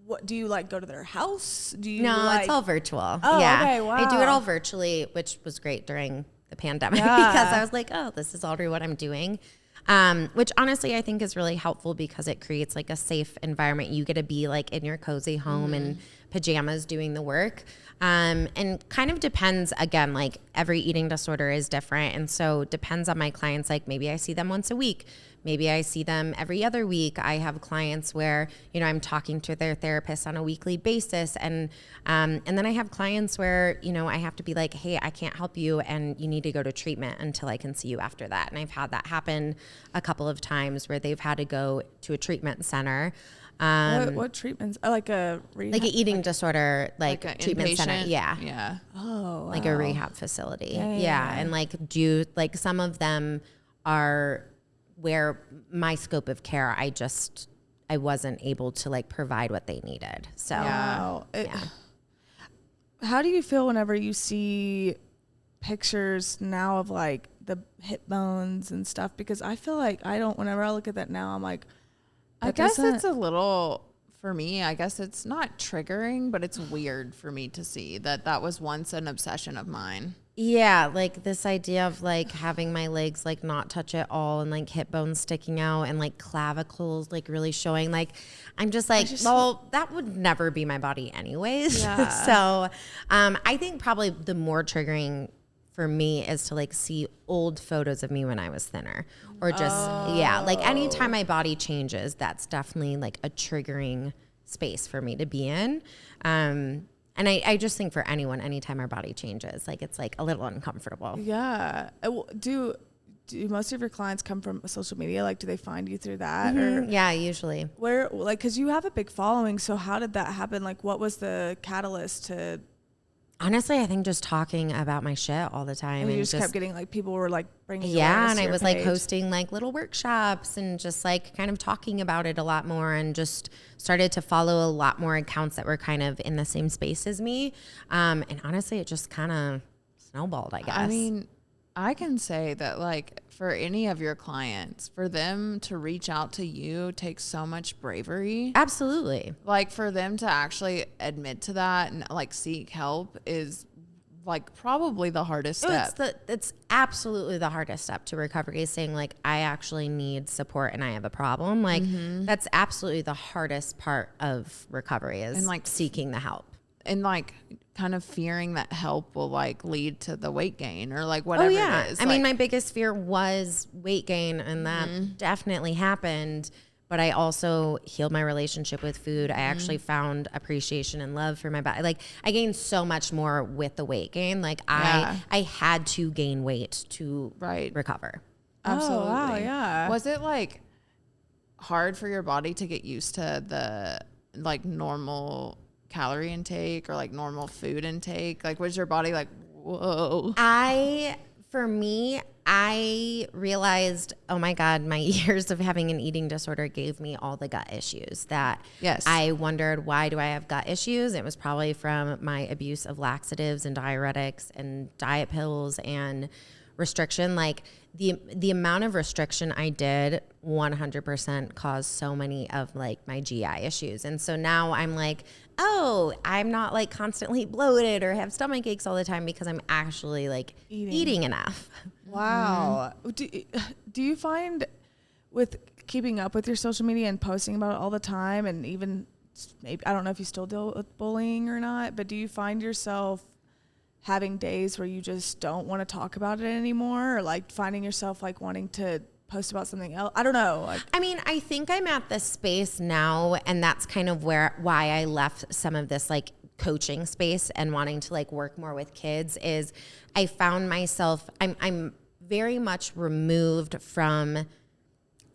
S2: what do you like go to their house?
S3: No, it's all virtual.
S2: Oh, yeah. Okay. Wow.
S3: I do it all virtually, which was great during the pandemic because I was like, oh, this is already what I'm doing. Which honestly, I think is really helpful because it creates like a safe environment. You get to be like in your cozy home in pajamas doing the work. And kind of depends, again, like every eating disorder is different. And so depends on my clients. Like maybe I see them once a week. Maybe I see them every other week. I have clients where, you know, I'm talking to their therapist on a weekly basis. And then I have clients where, you know, I have to be like, hey, I can't help you and you need to go to treatment until I can see you after that. And I've had that happen a couple of times where they've had to go to a treatment center.
S2: What treatments? Like a rehab?
S3: Like an eating disorder, like treatment center. Yeah.
S1: Yeah.
S2: Oh, wow.
S3: Like a rehab facility.
S2: Yeah.
S3: And like some of them are where my scope of care, I wasn't able to like provide what they needed. So
S2: wow. how do you feel whenever you see pictures now of like the hip bones and stuff? Because I feel like whenever I look at that now, I'm like,
S1: I guess it's a little, for me, I guess it's not triggering, but it's weird for me to see that was once an obsession of mine.
S3: Yeah, like this idea of like having my legs like not touch at all and like hip bones sticking out and like clavicles like really showing. Like I'm just like, well, that would never be my body anyways. Yeah. So I think probably the more triggering for me is to like see old photos of me when I was thinner, or just like anytime my body changes, that's definitely like a triggering space for me to be in. And I just think for anyone, anytime our body changes, like it's like a little uncomfortable.
S2: Yeah. Do most of your clients come from social media? Like, do they find you through that?
S3: Mm-hmm. Or yeah, usually.
S2: Where, like, cause you have a big following. So how did that happen? Like, what was the catalyst to?
S3: Honestly, I think just talking about my shit all the time.
S2: And you just kept getting like, people were like bringing
S3: yeah, and I was like hosting like little workshops and just like kind of talking about it a lot more, and just started to follow a lot more accounts that were kind of in the same space as me. And honestly, it just kind of snowballed, I guess.
S1: I mean, I can say that like for any of your clients, for them to reach out to you takes so much bravery.
S3: Absolutely.
S1: Like for them to actually admit to that and like seek help is like probably the hardest step.
S3: It's absolutely the hardest step to recovery, is saying like, I actually need support and I have a problem. Like that's absolutely the hardest part of recovery, is
S1: and like
S3: seeking the help.
S1: And like kind of fearing that help will like lead to the weight gain or like whatever it is.
S3: I mean, my biggest fear was weight gain, and that definitely happened. But I also healed my relationship with food. I actually found appreciation and love for my body. Like I gained so much more with the weight gain. Like I had to gain weight to recover.
S1: Absolutely.
S2: Oh, wow, yeah.
S1: Was it like hard for your body to get used to the like normal calorie intake or like normal food intake? Like was your body like, whoa?
S3: For me, I realized, oh my God, my years of having an eating disorder gave me all the gut issues that I wondered, why do I have gut issues? It was probably from my abuse of laxatives and diuretics and diet pills and restriction. Like the amount of restriction I did 100% caused so many of like my GI issues. And so now I'm like, oh, I'm not like constantly bloated or have stomach aches all the time because I'm actually like eating enough.
S2: Wow. Do you find with keeping up with your social media and posting about it all the time, and even maybe, I don't know if you still deal with bullying or not, but do you find yourself having days where you just don't want to talk about it anymore, or like finding yourself like wanting to post about something else? I don't know. Like,
S3: I mean, I think I'm at this space now, and that's kind of why I left some of this like coaching space and wanting to like work more with kids, is I found myself, I'm very much removed from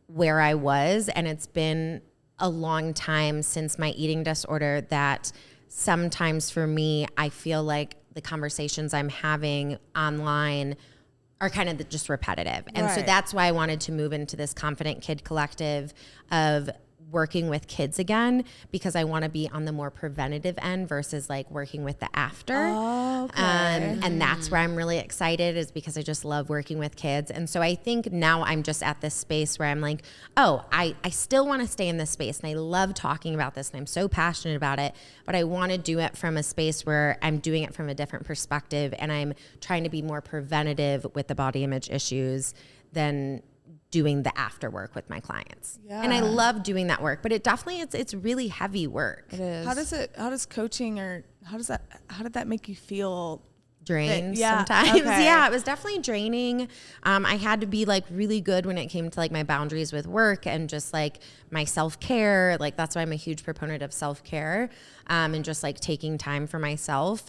S3: where I was, and it's been a long time since my eating disorder that sometimes for me, I feel like the conversations I'm having online are kind of just repetitive. And so that's why I wanted to move into this Confident Kid Collective of working with kids again, because I want to be on the more preventative end versus like working with the after.
S2: Oh, okay.
S3: And that's where I'm really excited, is because I just love working with kids. And so I think now I'm just at this space where I'm like, oh, I still want to stay in this space, and I love talking about this, and I'm so passionate about it, but I want to do it from a space where I'm doing it from a different perspective, and I'm trying to be more preventative with the body image issues than doing the after work with my clients. Yeah. And I love doing that work, but it definitely, it's really heavy work.
S1: It is.
S2: How does coaching, or how did that make you feel?
S3: Drained sometimes. Okay. Yeah, it was definitely draining. I had to be like really good when it came to like my boundaries with work and just like my self-care. Like that's why I'm a huge proponent of self-care, and just like taking time for myself.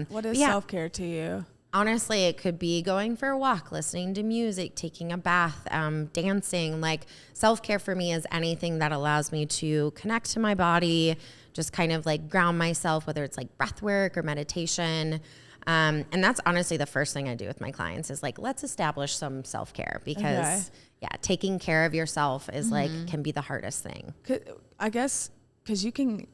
S2: What is self-care to you?
S3: Honestly, it could be going for a walk, listening to music, taking a bath, dancing. Like self-care for me is anything that allows me to connect to my body, just kind of like ground myself, whether it's like breath work or meditation. And that's honestly the first thing I do with my clients, is like, let's establish some self-care, because taking care of yourself is like, can be the hardest thing.
S2: I guess, because you can,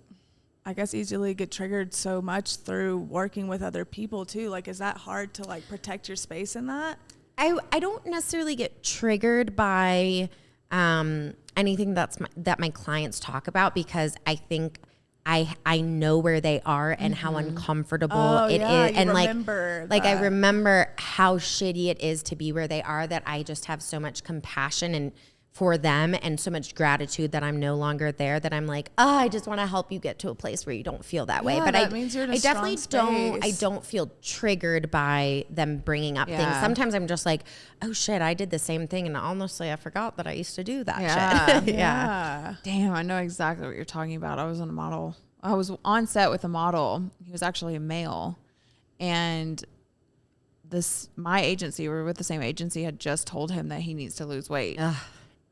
S2: I guess, easily get triggered so much through working with other people too. Like, is that hard to like protect your space in that?
S3: I don't necessarily get triggered by anything that my clients talk about, because I think I know where they are and how uncomfortable it is. And like I remember how shitty it is to be where they are, that I just have so much compassion and for them and so much gratitude that I'm no longer there, that I'm like, oh, I just want to help you get to a place where you don't feel that way. But
S2: that means you're in a
S3: definitely
S2: strong
S3: I
S2: space.
S3: don't feel triggered by them bringing up things. Sometimes I'm just like, oh shit, I did the same thing. And honestly, I forgot that I used to do that shit.
S1: Damn, I know exactly what you're talking about. I was on set with a model. He was actually a male. And my agency, we're with the same agency, had just told him that he needs to lose weight.
S3: Ugh.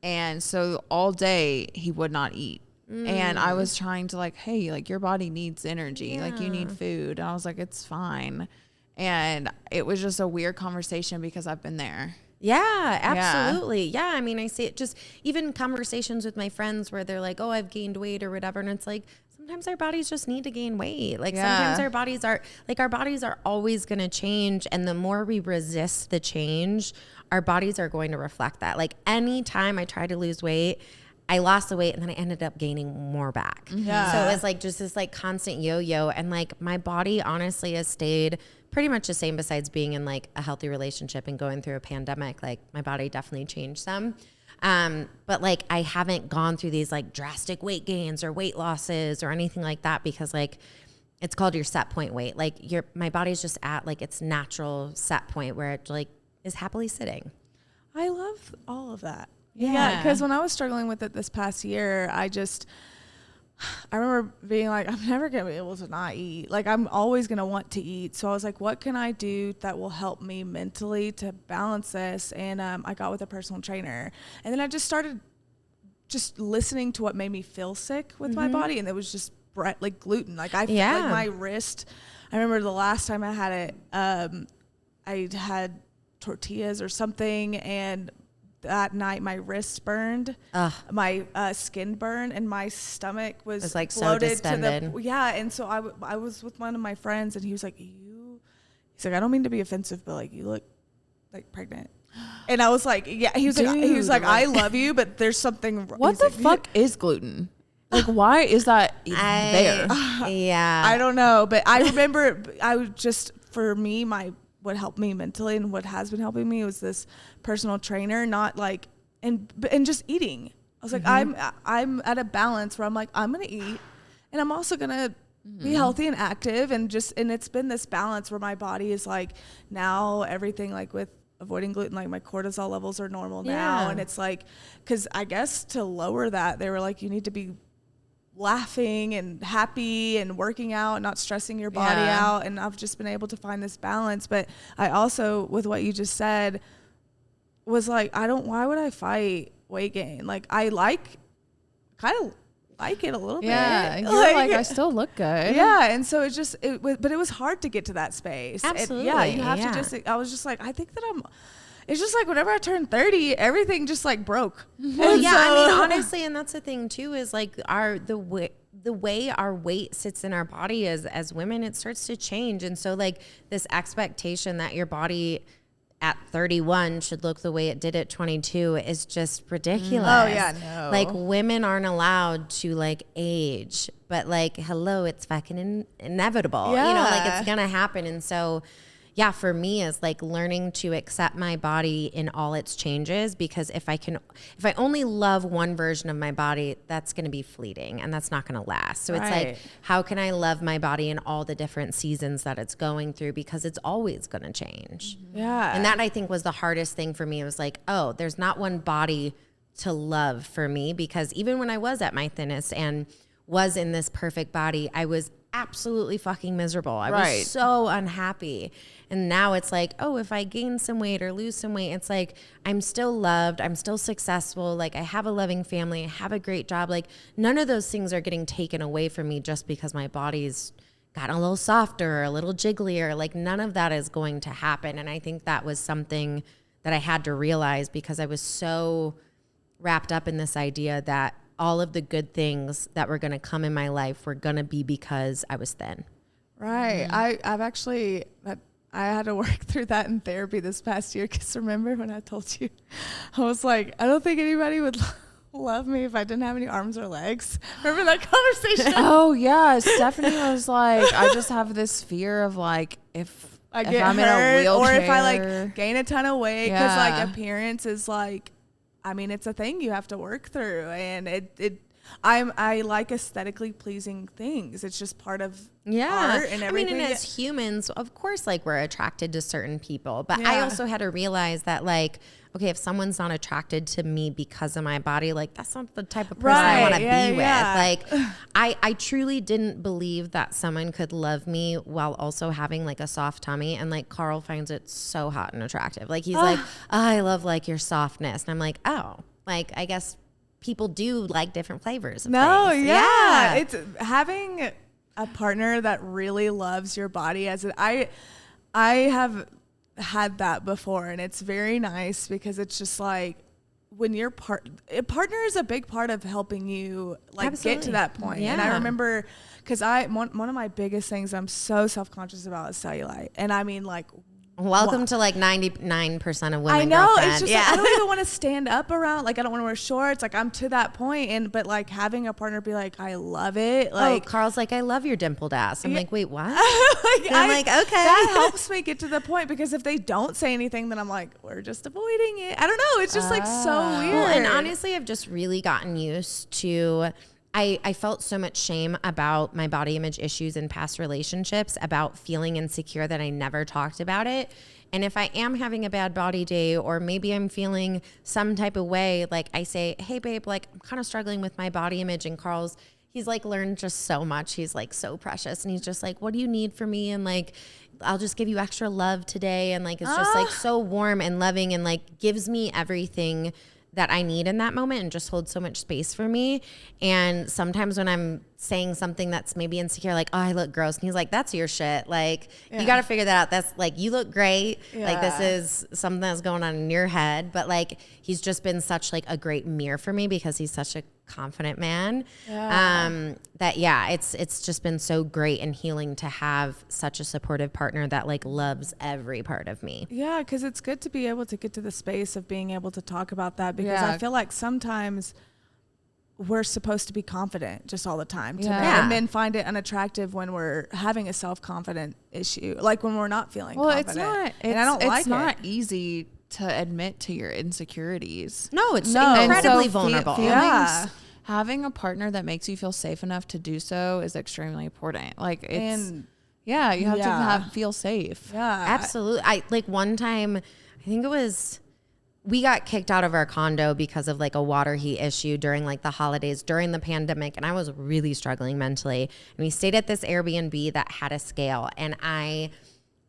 S1: And so all day he would not eat. And I was trying to like, hey, like your body needs energy. Like you need food. And I was like, it's fine. And it was just a weird conversation because I've been there.
S3: Yeah, absolutely. Yeah. I mean, I see it just even conversations with my friends where they're like, oh, I've gained weight or whatever. And it's like, sometimes our bodies just need to gain weight. Like sometimes our bodies are always going to change. And the more we resist the change, our bodies are going to reflect that. Like anytime I try to lose weight, I lost the weight and then I ended up gaining more back.
S2: Yeah.
S3: So it was like just this like constant yo-yo. And like my body honestly has stayed pretty much the same, besides being in like a healthy relationship and going through a pandemic. Like my body definitely changed some. But like I haven't gone through these like drastic weight gains or weight losses or anything like that, because like it's called your set point weight. Like my body's just at like its natural set point where it like is happily sitting.
S2: I love all of that. Yeah, because when I was struggling with it this past year, I remember being like, I'm never going to be able to not eat. Like, I'm always going to want to eat. So I was like, what can I do that will help me mentally to balance this? And I got with a personal trainer. And then I just started just listening to what made me feel sick with my body. And it was just like gluten. Like, I felt like my wrist. I remember the last time I had it, I had tortillas or something, and that night my wrist burned, my skin burned, and my stomach was
S3: like
S2: bloated
S3: so distended.
S2: And so I was with one of my friends, and he was like, he's like, I don't mean to be offensive, but like you look like pregnant. And I was like, yeah. He was like, I love you, but there's something wrong.
S1: What the fuck is gluten? Like, why is that there?
S3: I
S2: don't know, but I remember I was just, for me, what helped me mentally and what has been helping me was this personal trainer, not like, and just eating. I was like, I'm at a balance where I'm like, I'm going to eat and I'm also going to be healthy and active, and it's been this balance where my body is like, now everything, like with avoiding gluten, like my cortisol levels are normal now. And it's like, cause I guess to lower that, they were like, you need to be laughing and happy and working out, not stressing your body out. And I've just been able to find this balance. But I also, with what you just said, was like, why would I fight weight gain? Like I kind of like it a little bit.
S1: Yeah. You're like, I still look good.
S2: Yeah. And so but it was hard to get to that space.
S3: Absolutely.
S2: You have to I was just like, I think that it's just like whenever I turned 30, everything just like broke.
S3: Well, yeah, I mean, honestly, and that's the thing too, is like the way our weight sits in our body as women, it starts to change. And so like this expectation that your body at 31 should look the way it did at 22 is just ridiculous.
S2: Oh yeah, no.
S3: Like women aren't allowed to like age, but like, hello, it's fucking inevitable.
S2: Yeah.
S3: You know, like it's gonna happen. And so yeah, for me is like learning to accept my body in all its changes, because if I only love one version of my body, that's going to be fleeting and that's not going to last. So it's like, how can I love my body in all the different seasons that it's going through, because it's always going to change.
S2: Yeah.
S3: And that I think was the hardest thing for me. It was like, oh, there's not one body to love for me, because even when I was at my thinnest and was in this perfect body, I was absolutely fucking miserable. I was so unhappy. And now it's like, oh, if I gain some weight or lose some weight, it's like, I'm still loved. I'm still successful. Like I have a loving family. I have a great job. Like none of those things are getting taken away from me just because my body's gotten a little softer or a little jigglier. Like none of that is going to happen. And I think that was something that I had to realize, because I was so wrapped up in this idea that all of the good things that were going to come in my life were going to be because I was thin.
S2: Right. I've actually, I had to work through that in therapy this past year. Because remember when I told you, I was like, I don't think anybody would love me if I didn't have any arms or legs. Remember that conversation?
S1: Oh yeah. Stephanie was like, I just have this fear of like, if
S2: I get
S1: I'm
S2: hurt,
S1: in a wheelchair,
S2: or if I like gain a ton of weight, because like appearance is like, I mean, it's a thing you have to work through, and I like aesthetically pleasing things. It's just part of art and everything.
S3: I mean, and as humans, of course, like we're attracted to certain people, but I also had to realize that like, okay, if someone's not attracted to me because of my body, like that's not the type of person I want to be with. Like I truly didn't believe that someone could love me while also having like a soft tummy. And like Carl finds it so hot and attractive. Like he's like, I love like your softness. And I'm like, oh, like I guess people do like different flavors of things.
S2: Yeah. It's having a partner that really loves your body. I have had that before, and it's very nice because it's just like when your a partner is a big part of helping you like get to that point. And I remember because one of my biggest things I'm so self-conscious about is cellulite, and I mean like
S3: welcome to like 99% of women.
S2: I know.
S3: Girlfriend.
S2: It's just like, I don't even want to stand up around. Like I don't want to wear shorts. Like I'm to that point. But like having a partner be like, I love it. Like
S3: Carl's like, I love your dimpled ass. I'm like, wait, what?
S2: I'm
S3: like, okay.
S2: That helps me get to the point, because if they don't say anything, then I'm like, we're just avoiding it. I don't know. It's just like so weird.
S3: Well, and honestly, I've just really gotten used to. I felt so much shame about my body image issues in past relationships, about feeling insecure that I never talked about it. And if I am having a bad body day, or maybe I'm feeling some type of way, like I say, hey babe, like I'm kind of struggling with my body image. And he's like learned just so much. He's like so precious. And he's just like, what do you need from me? And like, I'll just give you extra love today. And like, it's just like so warm and loving, and like gives me everything that I need in that moment, and just hold so much space for me. And sometimes when I'm saying something that's maybe insecure, like, oh, I look gross, and he's like, that's your shit. Like, you got to figure that out. That's like, you look great. Like, this is something that's going on in your head. But like, he's just been such like a great mirror for me, because he's such a confident man. It's just been so great and healing to have such a supportive partner that like loves every part of me.
S2: Yeah, because it's good to be able to get to the space of being able to talk about that, because I feel like sometimes we're supposed to be confident just all the time and then find it unattractive when we're having a self-confident issue, like when we're not feeling confident.
S1: It's not easy to admit to your insecurities.
S3: No, it's incredibly vulnerable.
S1: Having a partner that makes you feel safe enough to do so is extremely important. Like you have to feel safe.
S2: Yeah,
S3: absolutely. I like one time, I think it was, we got kicked out of our condo because of like a water heat issue during like the holidays during the pandemic. And I was really struggling mentally. And we stayed at this Airbnb that had a scale, and I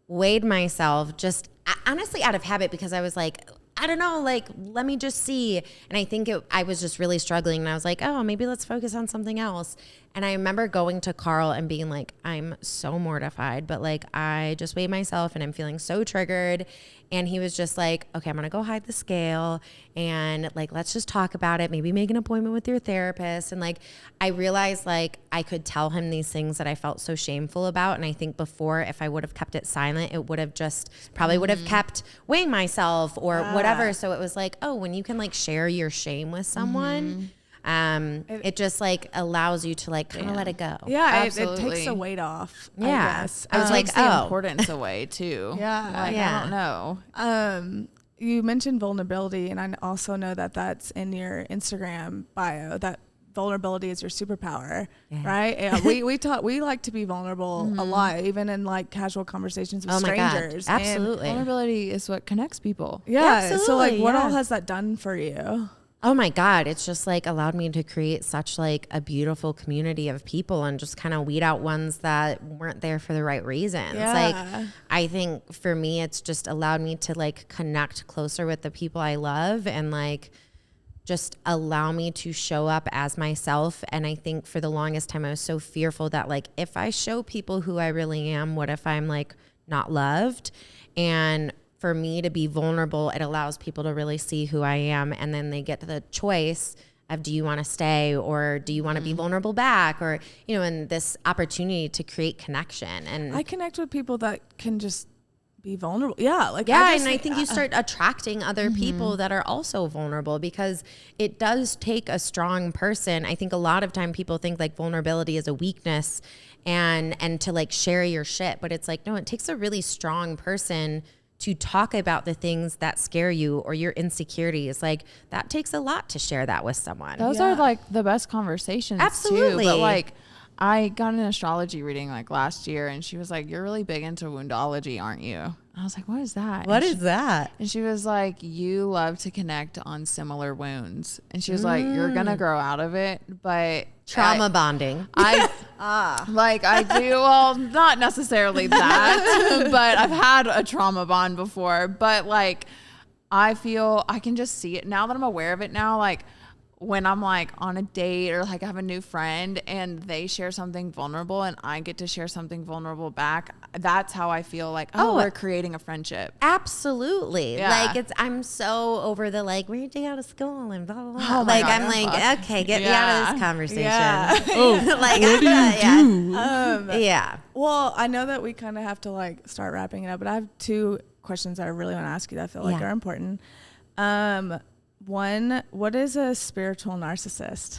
S3: weighed myself just honestly out of habit, because I was like, I don't know, like, let me just see. And I think I was just really struggling, and I was like, oh, maybe let's focus on something else. And I remember going to Carl and being like, I'm so mortified, but like, I just weighed myself and I'm feeling so triggered. And he was just like, okay, I'm going to go hide the scale, and like, let's just talk about it. Maybe make an appointment with your therapist. And like, I realized like I could tell him these things that I felt so shameful about. And I think before, if I would have kept it silent, it would have just probably would have kept weighing myself or whatever. So it was like, oh, when you can like share your shame with someone, it just like allows you to like kind of let it go.
S2: Yeah, it takes the weight off. I guess.
S3: I was like,
S1: the importance away too. I don't know.
S2: You mentioned vulnerability, and I also know that that's in your Instagram bio, that vulnerability is your superpower, right? Yeah, we like to be vulnerable a lot, even in like casual conversations with strangers.
S3: God, absolutely.
S1: And vulnerability is what connects people.
S2: Yeah. Absolutely, so like, what all has that done for you?
S3: Oh my God, it's just like allowed me to create such like a beautiful community of people, and just kind of weed out ones that weren't there for the right reasons. Like, I think for me, it's just allowed me to like connect closer with the people I love, and like just allow me to show up as myself. And I think for the longest time, I was so fearful that like, if I show people who I really am, what if I'm like not loved? And for me to be vulnerable, it allows people to really see who I am, and then they get the choice do you want to stay, or do you want to be vulnerable back, or, you know, and this opportunity to create connection. And
S2: I connect with people that can just be vulnerable. Yeah. Like,
S3: I think you start attracting other people that are also vulnerable, because it does take a strong person. I think a lot of time people think like vulnerability is a weakness and to like share your shit, but it's like, no, it takes a really strong person to talk about the things that scare you or your insecurities. Like, that takes a lot to share that with someone.
S1: Those are like the best conversations.
S3: Absolutely.
S1: Too. But like, I got an astrology reading like last year, and she was like, "You're really big into woundology, aren't you?" And I was like, "What is that?"
S3: What is that?
S1: And she was like, "You love to connect on similar wounds." And she was like, "You're gonna grow out of it, but
S3: trauma bonding."
S1: Like I do. Well, not necessarily that, but I've had a trauma bond before. But like, I feel I can just see it now that I'm aware of it now. Like, when I'm like on a date, or like I have a new friend and they share something vulnerable and I get to share something vulnerable back, that's how I feel like, we're creating a friendship.
S3: Absolutely.
S1: Yeah.
S3: Like, I'm so over the like, where'd you go to school and blah, blah, blah.
S1: Oh my
S3: like,
S1: God,
S3: I'm like, okay, get me out of this conversation.
S2: Yeah.
S3: Like, what do you do? Yeah.
S2: Well, I know that we kind of have to like start wrapping it up, but I have 2 questions that I really want to ask you that I feel like are important. One, what is a spiritual narcissist?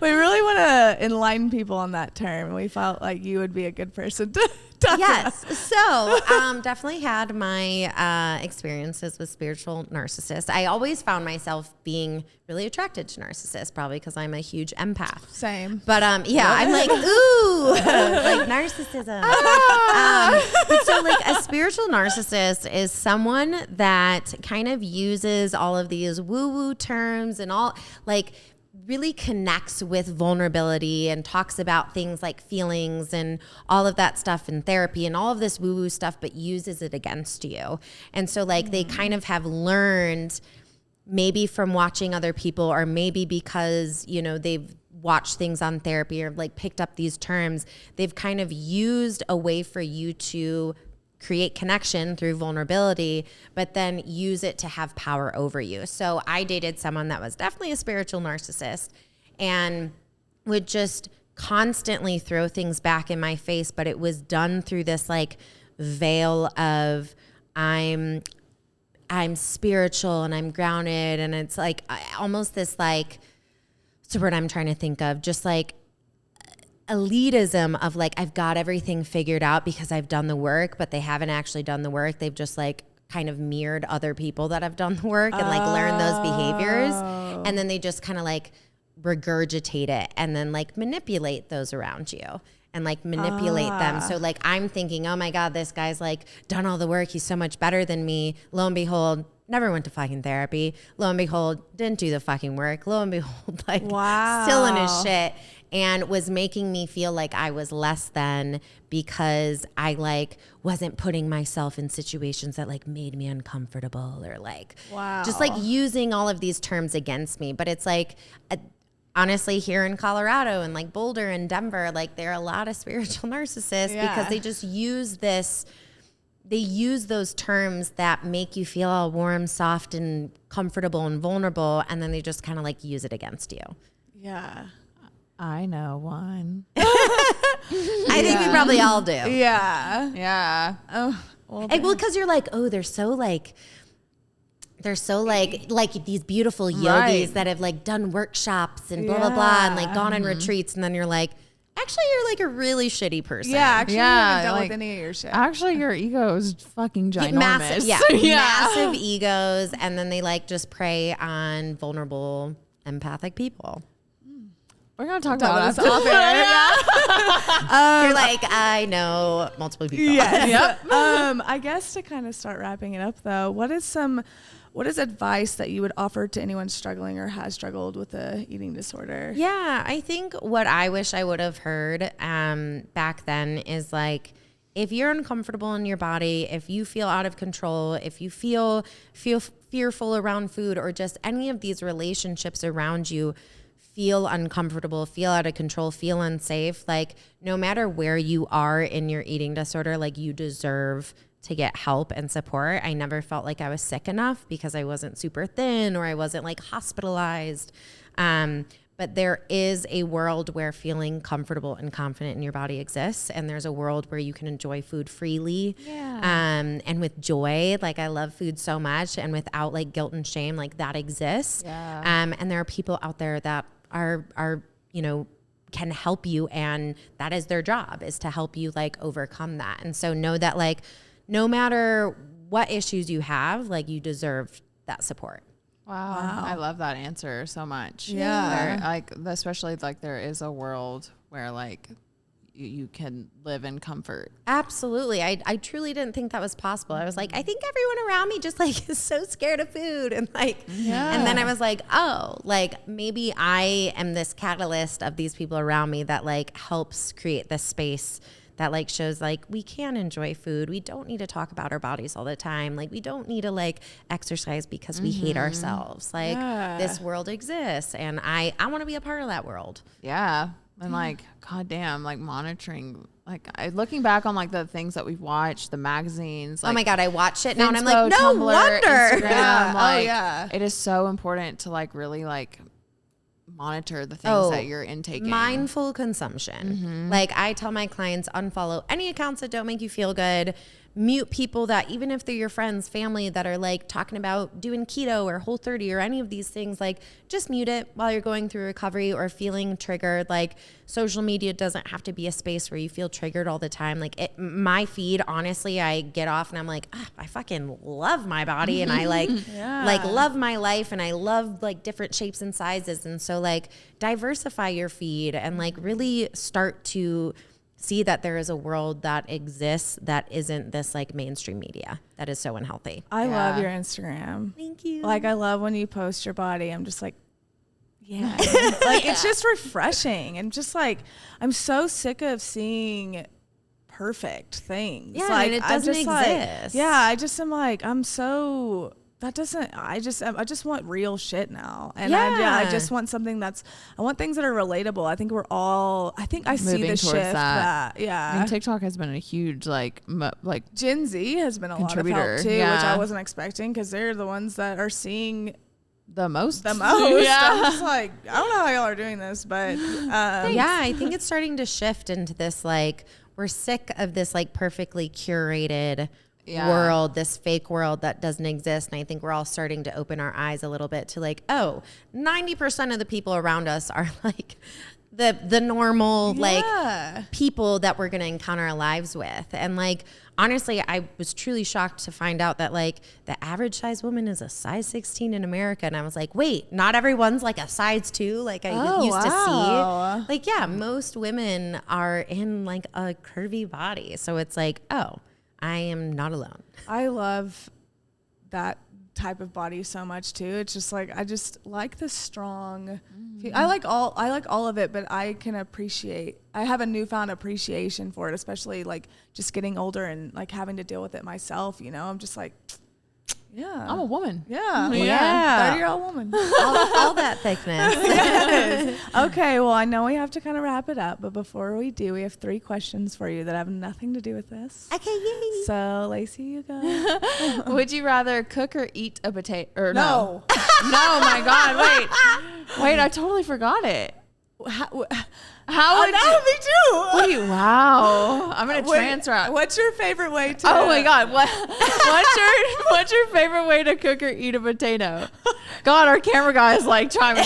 S2: we really want to enlighten people on that term. We felt like you would be a good person to talk about.
S3: So definitely had my experiences with spiritual narcissists. I always found myself being really attracted to narcissists, probably because I'm a huge empath.
S2: Same.
S3: But I'm like, ooh, like narcissism. But so like a spiritual narcissist is someone that kind of uses all of these woo-woo terms and all, like, really connects with vulnerability and talks about things like feelings and all of that stuff in therapy and all of this woo-woo stuff, but uses it against you. And so like they kind of have learned, maybe from watching other people, or maybe because, you know, they've watched things on therapy or like picked up these terms, they've kind of used a way for you to create connection through vulnerability, but then use it to have power over you. So I dated someone that was definitely a spiritual narcissist and would just constantly throw things back in my face, but it was done through this like veil of I'm spiritual and I'm grounded, and it's like almost this like, what's the word I'm trying to think of? Just like elitism of like, I've got everything figured out because I've done the work, but they haven't actually done the work. They've just like kind of mirrored other people that have done the work and like learned those behaviors. And then they just kind of like regurgitate it and then like manipulate those around you and like manipulate them. So like I'm thinking, oh my God, this guy's like done all the work. He's so much better than me. Lo and behold, never went to fucking therapy. Lo and behold, didn't do the fucking work. Lo and behold, like still in his shit. And was making me feel like I was less than because I like wasn't putting myself in situations that like made me uncomfortable, or like just like using all of these terms against me. But it's like, honestly, here in Colorado and like Boulder and Denver, like there are a lot of spiritual narcissists because they just use this. They use those terms that make you feel all warm, soft, and comfortable and vulnerable, and then they just kind of like use it against you.
S2: Yeah.
S1: I know one.
S3: I think we probably all do.
S2: Yeah.
S1: Yeah.
S2: Oh, well,
S3: because you're like, oh, they're so like these beautiful yogis that have like done workshops and blah, blah, blah, and like gone on retreats. And then you're like, actually, you're like a really shitty person.
S2: Yeah, actually, you haven't dealt with any of your shit.
S1: Actually, your ego is fucking ginormous.
S3: Massive egos. And then they like just prey on vulnerable, empathic people.
S1: We're going to talk about this off
S3: air. You're like, I know multiple people.
S2: Yes. Yep. I guess to kind of start wrapping it up though, what is advice that you would offer to anyone struggling or has struggled with a eating disorder?
S3: Yeah, I think what I wish I would have heard back then is like, if you're uncomfortable in your body, if you feel out of control, if you feel fearful around food or just any of these relationships around you, feel uncomfortable, feel out of control, feel unsafe, like no matter where you are in your eating disorder, like you deserve to get help and support. I never felt like I was sick enough because I wasn't super thin or I wasn't like hospitalized. But there is a world where feeling comfortable and confident in your body exists. And there's a world where you can enjoy food freely. And with joy. Like I love food so much, and without like guilt and shame, like that exists. And there are people out there that are, you know, can help you. And that is their job, is to help you like overcome that. And so know that like, no matter what issues you have, like you deserve that support.
S1: Wow. I love that answer so much.
S2: Yeah.
S1: Like, especially like there is a world where like you can live in comfort.
S3: Absolutely. I truly didn't think that was possible. I was like, I think everyone around me just like is so scared of food. And like, and then I was like, oh, like maybe I am this catalyst of these people around me that like helps create this space that like shows like we can enjoy food. We don't need to talk about our bodies all the time. Like we don't need to like exercise because we hate ourselves. Like this world exists, and I want to be a part of that world.
S1: Yeah. And like, goddamn, like monitoring, like looking back on like the things that we've watched, the magazines. Like,
S3: oh my God, I watch it now and I'm
S1: Inspo,
S3: like, no
S1: Tumblr,
S3: wonder.
S1: Instagram, like,
S2: Oh yeah.
S1: it is so important to like really like monitor the things that you're intaking.
S3: Mindful consumption. Like I tell my clients, unfollow any accounts that don't make you feel good. Mute people that, even if they're your friends, family, that are like talking about doing keto or Whole30 or any of these things, like just mute it while you're going through recovery or feeling triggered. Like social media doesn't have to be a space where you feel triggered all the time. Like my feed, honestly, I get off and I'm like, I fucking love my body, and I like like love my life, and I love like different shapes and sizes. And so like diversify your feed and like really start to see that there is a world that exists that isn't this like mainstream media that is so unhealthy.
S2: I love your Instagram.
S3: Thank you.
S2: Like I love when you post your body. I'm just like, yeah. Like it's just refreshing, and just like I'm so sick of seeing perfect things.
S3: Yeah,
S2: like
S3: it doesn't exist.
S2: Like, yeah, I just am like, I'm so that doesn't. I just want real shit now, and I just want something I want things that are relatable. I think we're all. I think I see the shift. That.
S1: I mean, TikTok has been a huge like
S2: Gen Z has been a lot of help too, which I wasn't expecting, because they're the ones that are seeing
S1: the most.
S2: Yeah. I'm just like, I don't know how y'all are doing this, but
S3: I think it's starting to shift into this like, we're sick of this like perfectly curated world, this fake world that doesn't exist. And I think we're all starting to open our eyes a little bit to like, 90% of the people around us are like the normal like people that we're going to encounter our lives with. And like, honestly, I was truly shocked to find out that like the average size woman is a size 16 in America. And I was like, wait, not everyone's like a size 2 like I used to see. Like, most women are in like a curvy body. So it's like, I am not alone.
S2: I love that type of body so much too. It's just like, I just like the strong. I like all of it, but I have a newfound appreciation for it, especially like just getting older and like having to deal with it myself. You know, I'm just like,
S1: I'm a woman.
S2: 30-year-old woman.
S3: all that thickness.
S2: Yes. Okay, well, I know we have to kind of wrap it up, but before we do, we have 3 questions for you that have nothing to do with this.
S3: Okay, yay.
S2: So, Lacey, you go.
S1: Would you rather cook or eat a potato? Or
S2: no.
S1: No, my God, wait, I totally forgot it. How would
S2: you? Me too.
S1: Wait, wow. I'm gonna transfer.
S2: What's your favorite way to?
S1: Oh my God, what's your favorite way to cook or eat a potato? God, our camera guy is like chiming in.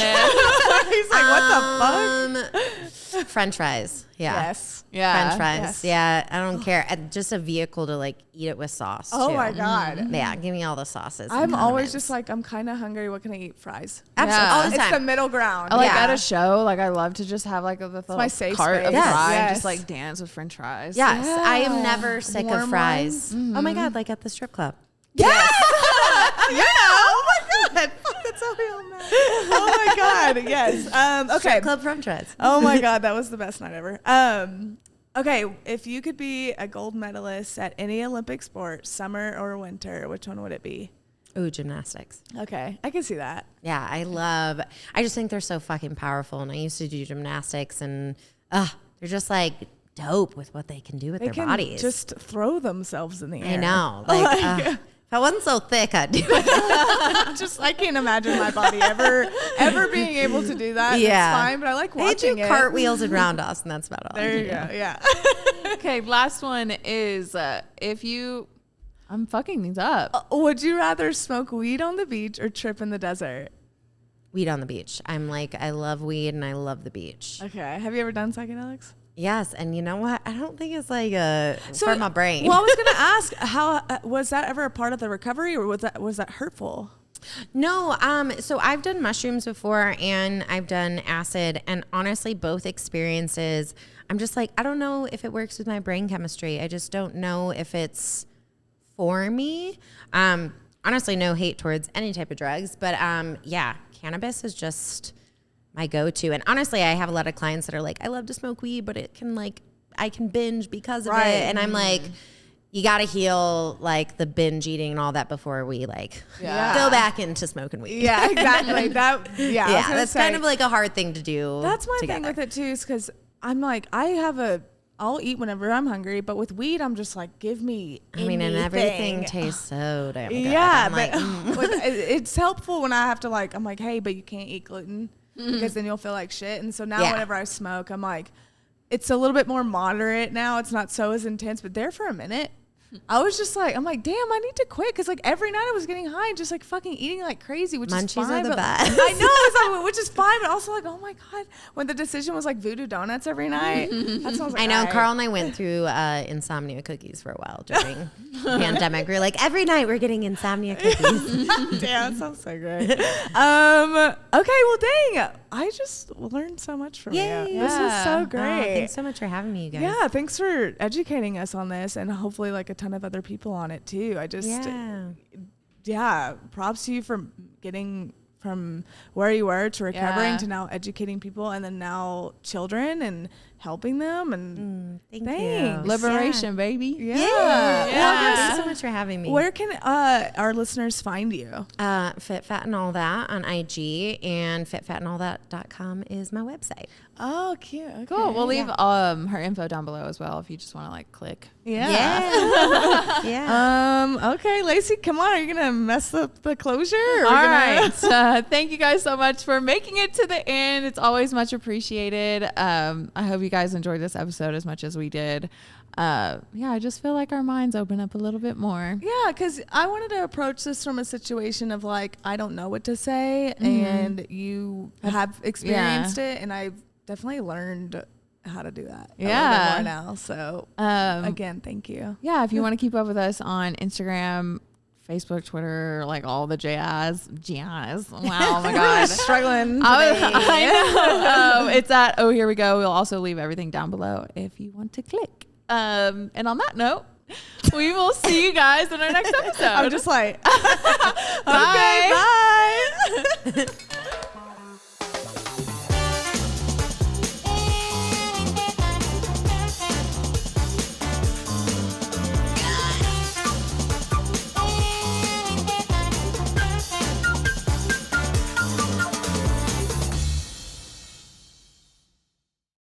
S2: He's like, what the fuck?
S3: French fries. Yeah.
S2: Yes.
S1: Yeah.
S3: French fries.
S2: Yes.
S3: Yeah. I don't care. Just a vehicle to like eat it with sauce.
S2: Oh
S3: too.
S2: my God.
S3: Yeah. Give me all the sauces.
S2: I'm always just like, I'm kind of hungry. What can I eat? Fries.
S3: Absolutely.
S1: Yeah.
S3: All the
S2: It's
S3: time.
S2: the middle ground.
S1: I like at a show, like I love to just have like the little
S2: my safe
S1: cart
S2: space.
S1: of
S3: Yes.
S1: fries,
S2: Yes.
S1: just like dance with French fries.
S3: Yes. I am never sick
S2: Warm
S3: of fries.
S2: ones.
S3: Oh my God. Like at the strip club.
S2: Yes. Oh my God. Fuck, that's how we all met. Oh my God. Yes. Okay.
S3: Strip club French fries.
S2: Oh my God. That was the best night ever. Okay. If you could be a gold medalist at any Olympic sport, summer or winter, which one would it be?
S3: Ooh, gymnastics.
S2: Okay, I can see that.
S3: Yeah, I just think they're so fucking powerful. And I used to do gymnastics, and they're just like dope with what they can do with their bodies.
S2: Just throw themselves in the air.
S3: I know. Like, if I wasn't so thick, I'd do it.
S2: I can't imagine my body ever being able to do that.
S3: Yeah.
S2: It's fine, but I like watching
S3: They do cartwheels and round-offs, and that's about all.
S2: There you go. Yeah.
S1: Okay, last one is I'm fucking these up.
S2: Would you rather smoke weed on the beach or trip in the desert?
S3: Weed on the beach. I love weed and I love the beach.
S2: Okay. Have you ever done psychedelics?
S3: Yes, and you know what? I don't think it's like for my brain.
S2: Well, I was gonna ask, how was that ever a part of the recovery, or was that hurtful?
S3: No, so I've done mushrooms before and I've done acid, and honestly, both experiences, I'm just like, I don't know if it works with my brain chemistry. I just don't know if it's for me. Honestly, no hate towards any type of drugs, but yeah, cannabis is just my go-to. And honestly, I have a lot of clients that are like, I love to smoke weed, but it can I can binge because of it. And I'm like, you got to heal like the binge eating and all that before we go back into smoking weed.
S2: Yeah, exactly. That's
S3: kind of like a hard thing to do.
S2: That's my thing with it too, is because I'm like, I'll eat whenever I'm hungry, but with weed, I'm just like, give me anything.
S3: And everything tastes so damn good.
S2: Yeah, but it's helpful when I have to I'm like, hey, but you can't eat gluten because then you'll feel like shit. And so now whenever I smoke, I'm like, it's a little bit more moderate now. It's not so as intense, but there for a minute, I was just like, I'm like, damn, I need to quit, because every night I was getting high and just fucking eating like crazy, which
S3: Munchies
S2: is fine.
S3: are the best.
S2: I know, which is fine, but also oh my god, when the decision was voodoo donuts every night, that's what I was like.
S3: I know, Carl and I went through insomnia cookies for a while during the pandemic. We were like, every night we're getting insomnia cookies.
S2: Damn, that sounds so great. Okay, well, dang, I just learned so much from you. This was so great.
S3: Thanks so much for having me, you guys.
S2: Yeah, thanks for educating us on this, and hopefully a ton of other people on it too. I just, props to you for getting from where you were to recovering to now educating people, and then now children and helping them. And
S3: thank you.
S1: Liberation, baby.
S2: Yeah.
S3: Well, thanks so much for having me.
S2: Where can our listeners find you?
S3: Fit, Fat, and All That on IG, and fitfatandallthat.com is my website.
S2: Oh, cute. Okay.
S1: Cool. We'll leave her info down below as well if you just want to click.
S2: Yeah.
S3: Yeah.
S2: Okay, Lacey, come on. Are you gonna mess up the closure?
S1: All right. Thank you guys so much for making it to the end. It's always much appreciated. I hope you guys enjoyed this episode as much as we did. I just feel like our minds open up a little bit more.
S2: Yeah, because I wanted to approach this from a situation of I don't know what to say, and you have experienced it, and I've definitely learned how to do that a little bit more now. So again, thank you.
S1: Yeah, if you want to keep up with us on Instagram, Facebook, Twitter, all the jazz. Wow, oh my God.
S2: Struggling.
S1: I know. It's at Here We Go. We'll also leave everything down below if you want to click. And on that note, we will see you guys in our next episode.
S2: I'm just
S1: bye.
S2: Okay, bye.